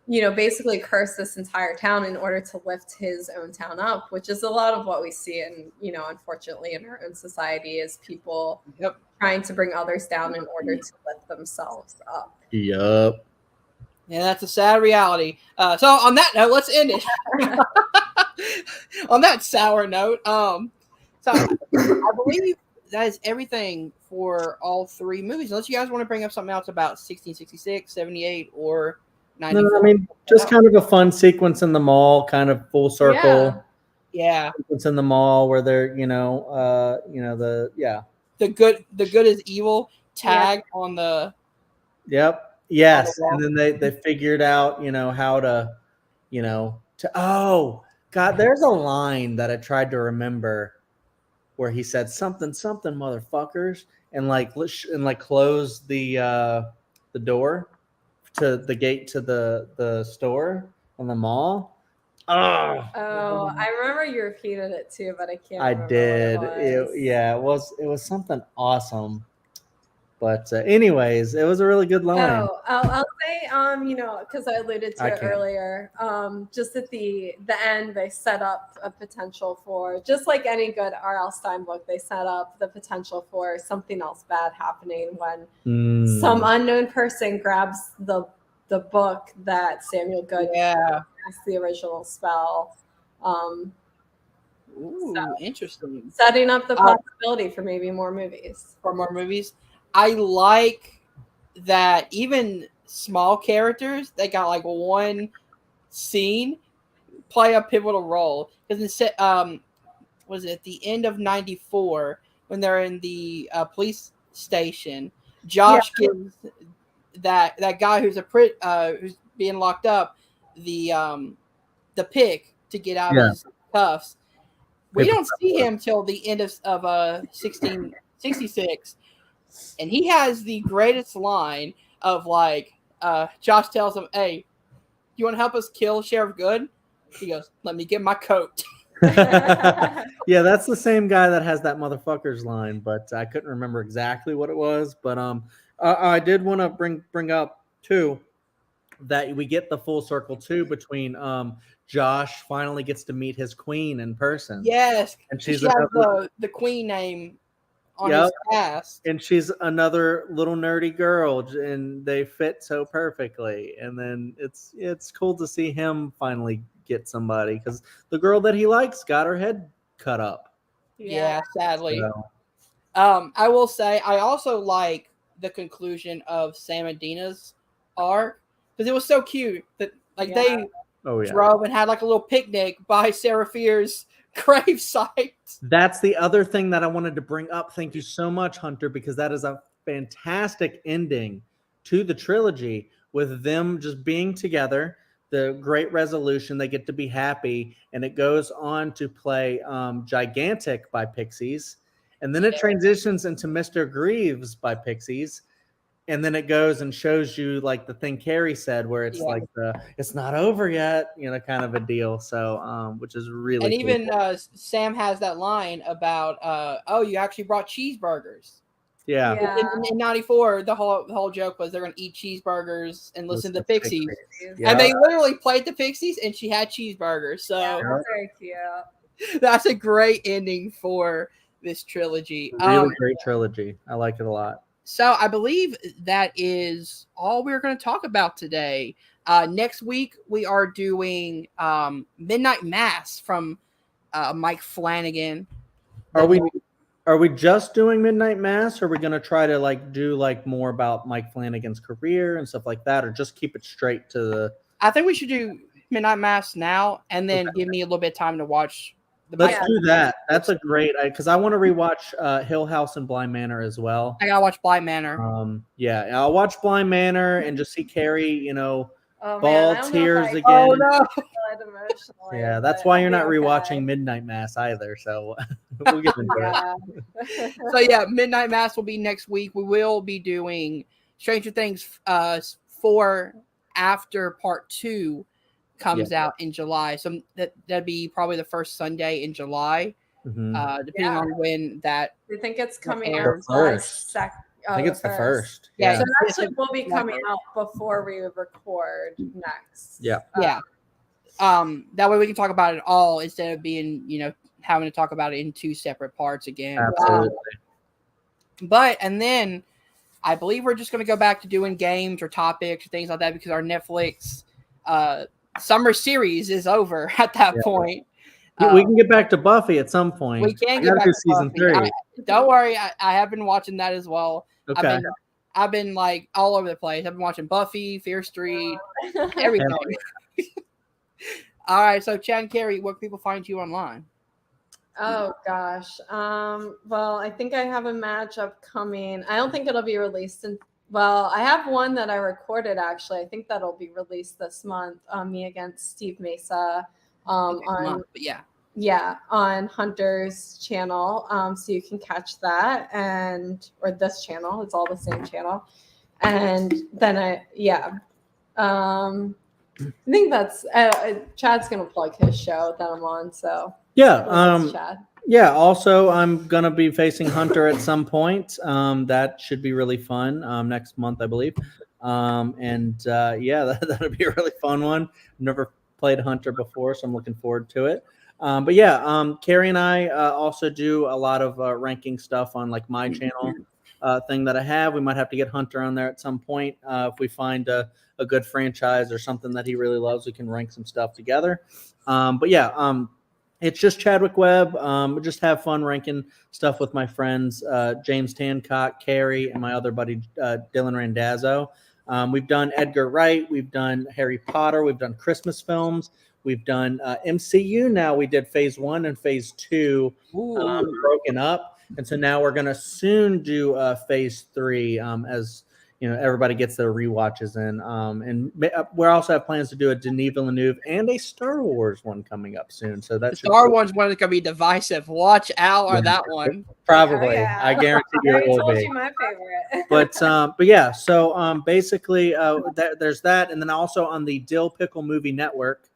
You know, basically curse this entire town in order to lift his own town up, which is a lot of what we see in, you know, unfortunately in our own society is people trying to bring others down in order to lift themselves up. Yup. Yeah, that's a sad reality. So on that note, let's end it. On that sour note, so I believe that is everything for all three movies. Unless you guys want to bring up something else about 1666, 78, or 94. No, I mean, just kind of a fun sequence in the mall, kind of full circle. Yeah. Sequence in the mall where they're, the good is evil tag on the. Yep. Yes, and then they figured out, how to, oh God, there's a line that I tried to remember where he said something motherfuckers, and close the door to the gate to the store in the mall. Oh, I remember you repeated it too, but I can't. I did. It was something awesome. But anyways, it was a really good line. Oh, I'll say, because I alluded to it earlier, just at the end, they set up a potential for, just like any good R.L. Stine book, they set up the potential for something else bad happening when some unknown person grabs the book that Samuel Good cast the original spell. Interesting. Setting up the possibility for maybe more movies. I like that even small characters that got like one scene play a pivotal role. Because was it at the end of '94 when they're in the police station. Josh gives that guy who's who's being locked up the pick to get out of his cuffs. We don't see him till the end of 1666, and he has the greatest line of like, Josh tells him, "Hey, you want to help us kill Sheriff Good?" He goes, "Let me get my coat." Yeah, that's the same guy that has that motherfuckers line, but I couldn't remember exactly what it was. But I did want to bring up too that we get the full circle too between Josh finally gets to meet his queen in person. Yes, and she has the queen name on his cast, and she's another little nerdy girl, and they fit so perfectly. And then it's cool to see him finally get somebody, because the girl that he likes got her head cut up. Yeah, sadly. So. I will say I also like the conclusion of Sam and Dina's arc, because it was so cute that they drove and had like a little picnic by Sarah Fier's gravesite. That's the other thing that I wanted to bring up. Thank you so much, Hunter, because that is a fantastic ending to the trilogy, with them just being together, the great resolution, they get to be happy, and it goes on to play Gigantic by Pixies, and then it transitions into Mr. Greaves by Pixies, and then it goes and shows you like the thing Kerri said, where it's like it's not over yet, kind of a deal. So, which is really and cool. Even Sam has that line about, "Oh, you actually brought cheeseburgers." Yeah. In '94, the whole joke was they're gonna eat cheeseburgers and listen to Pixies, Yeah. and they literally played the Pixies, and she had cheeseburgers. So that's very cute. That's a great ending for this trilogy. Really great trilogy. I like it a lot. So I believe that is all we're going to talk about today. Next week we are doing Midnight Mass from Mike Flanagan. Are we just doing Midnight Mass, or are we going to try to do more about Mike Flanagan's career and stuff like that, or just keep it straight to the? I think we should do Midnight Mass now, and then give me a little bit of time to watch. Let's do that. That's a great, because I want to rewatch Hill House and Blind Manor as well. I gotta watch Blind Manor. Yeah, I'll watch Blind Manor and just see Kerri, ball tears again. Oh no! Yeah, that's why you're not rewatching Midnight Mass either. So we'll get into it. So yeah, Midnight Mass will be next week. We will be doing Stranger Things 4 after Part 2 comes out in July. So that'd be probably the first Sunday in July, depending on when that. I think it's coming out first. I think it's the first. Yeah, so it actually will be coming out before we record next. Yeah. That way we can talk about it all instead of being, having to talk about it in 2 separate parts again. Absolutely. And then I believe we're just going to go back to doing games or topics or things like that, because our Netflix summer series is over at that point. We can get back to Buffy at some point. We can get back to season Buffy. 3. Don't worry, I have been watching that as well. Okay. I've been all over the place. I've been watching Buffy, Fear Street, everything. All right, so Chad and Kerri, where can people find you online? Oh gosh. Well, I think I have a match upcoming. I don't think it'll be released I have one that I recorded actually. I think that'll be released this month. Me against Steve Mesa. On Hunter's channel. So you can catch that or this channel. It's all the same channel. And then I think that's Chad's gonna plug his show that I'm on. So Chad. Yeah, also I'm gonna be facing Hunter at some point. That should be really fun. Next month, I believe. That'll be a really fun one. I've never played Hunter before, so I'm looking forward to it. Kerri and I also do a lot of ranking stuff on my channel thing that I have. We might have to get Hunter on there at some point. If we find a good franchise or something that he really loves, we can rank some stuff together. It's just Chadwick Webb. We just have fun ranking stuff with my friends, James Tancock, Kerri, and my other buddy, Dylan Randazzo. We've done Edgar Wright. We've done Harry Potter. We've done Christmas films. We've done MCU now. We did phase 1 and phase 2 broken up. And so now we're going to soon do phase 3 as everybody gets their rewatches in. And we also have plans to do a Denis Villeneuve and a Star Wars one coming up soon. So the Star Wars one is going to be divisive. Watch out on that one. Probably. Oh, yeah. I guarantee I you it already will told be. you my favorite. But yeah, so basically there's that. And then also on the Dill Pickle Movie Network,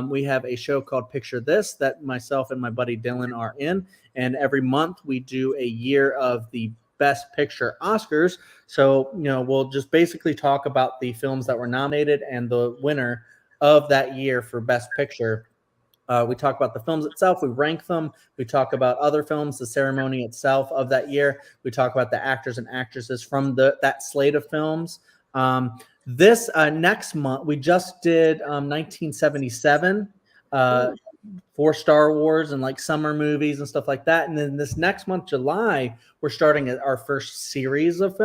we have a show called Picture This that myself and my buddy Dylan are in. And every month we do a year of the Best Picture Oscars. So, we'll just basically talk about the films that were nominated and the winner of that year for Best Picture. We talk about the films itself. We rank them. We talk about other films, the ceremony itself of that year. We talk about the actors and actresses from that slate of films. This next month, we just did 1977 for Star Wars and like summer movies and stuff like that. And then this next month, July, we're starting our first series of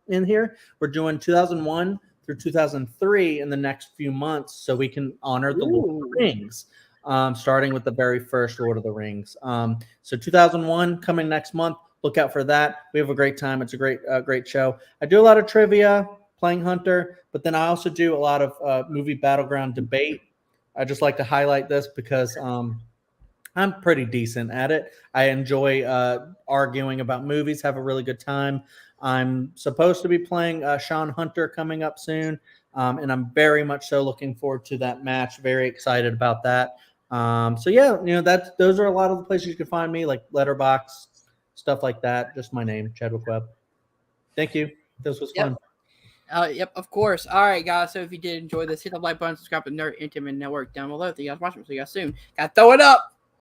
in here. We're doing 2001 through 2003 in the next few months, so we can honor the Lord of the Rings. Starting with the very first Lord of the Rings. So 2001 coming next month. Look out for that. We have a great time. It's a great show. I do a lot of trivia, playing Hunter, but then I also do a lot of movie battleground debate. I just like to highlight this because I'm pretty decent at it. I enjoy arguing about movies, have a really good time. I'm supposed to be playing Sean Hunter coming up soon, and I'm very much so looking forward to that match. Very excited about that. So yeah, those are a lot of the places you can find me, like Letterboxd, stuff like that. Just my name, Chadwick Webb. Thank you. This was fun. Yep, of course. All right, guys. So if you did enjoy this, hit the like button, subscribe to Nerd Intimate Network down below. Thank you guys for watching. See you guys soon. Gotta throw it up.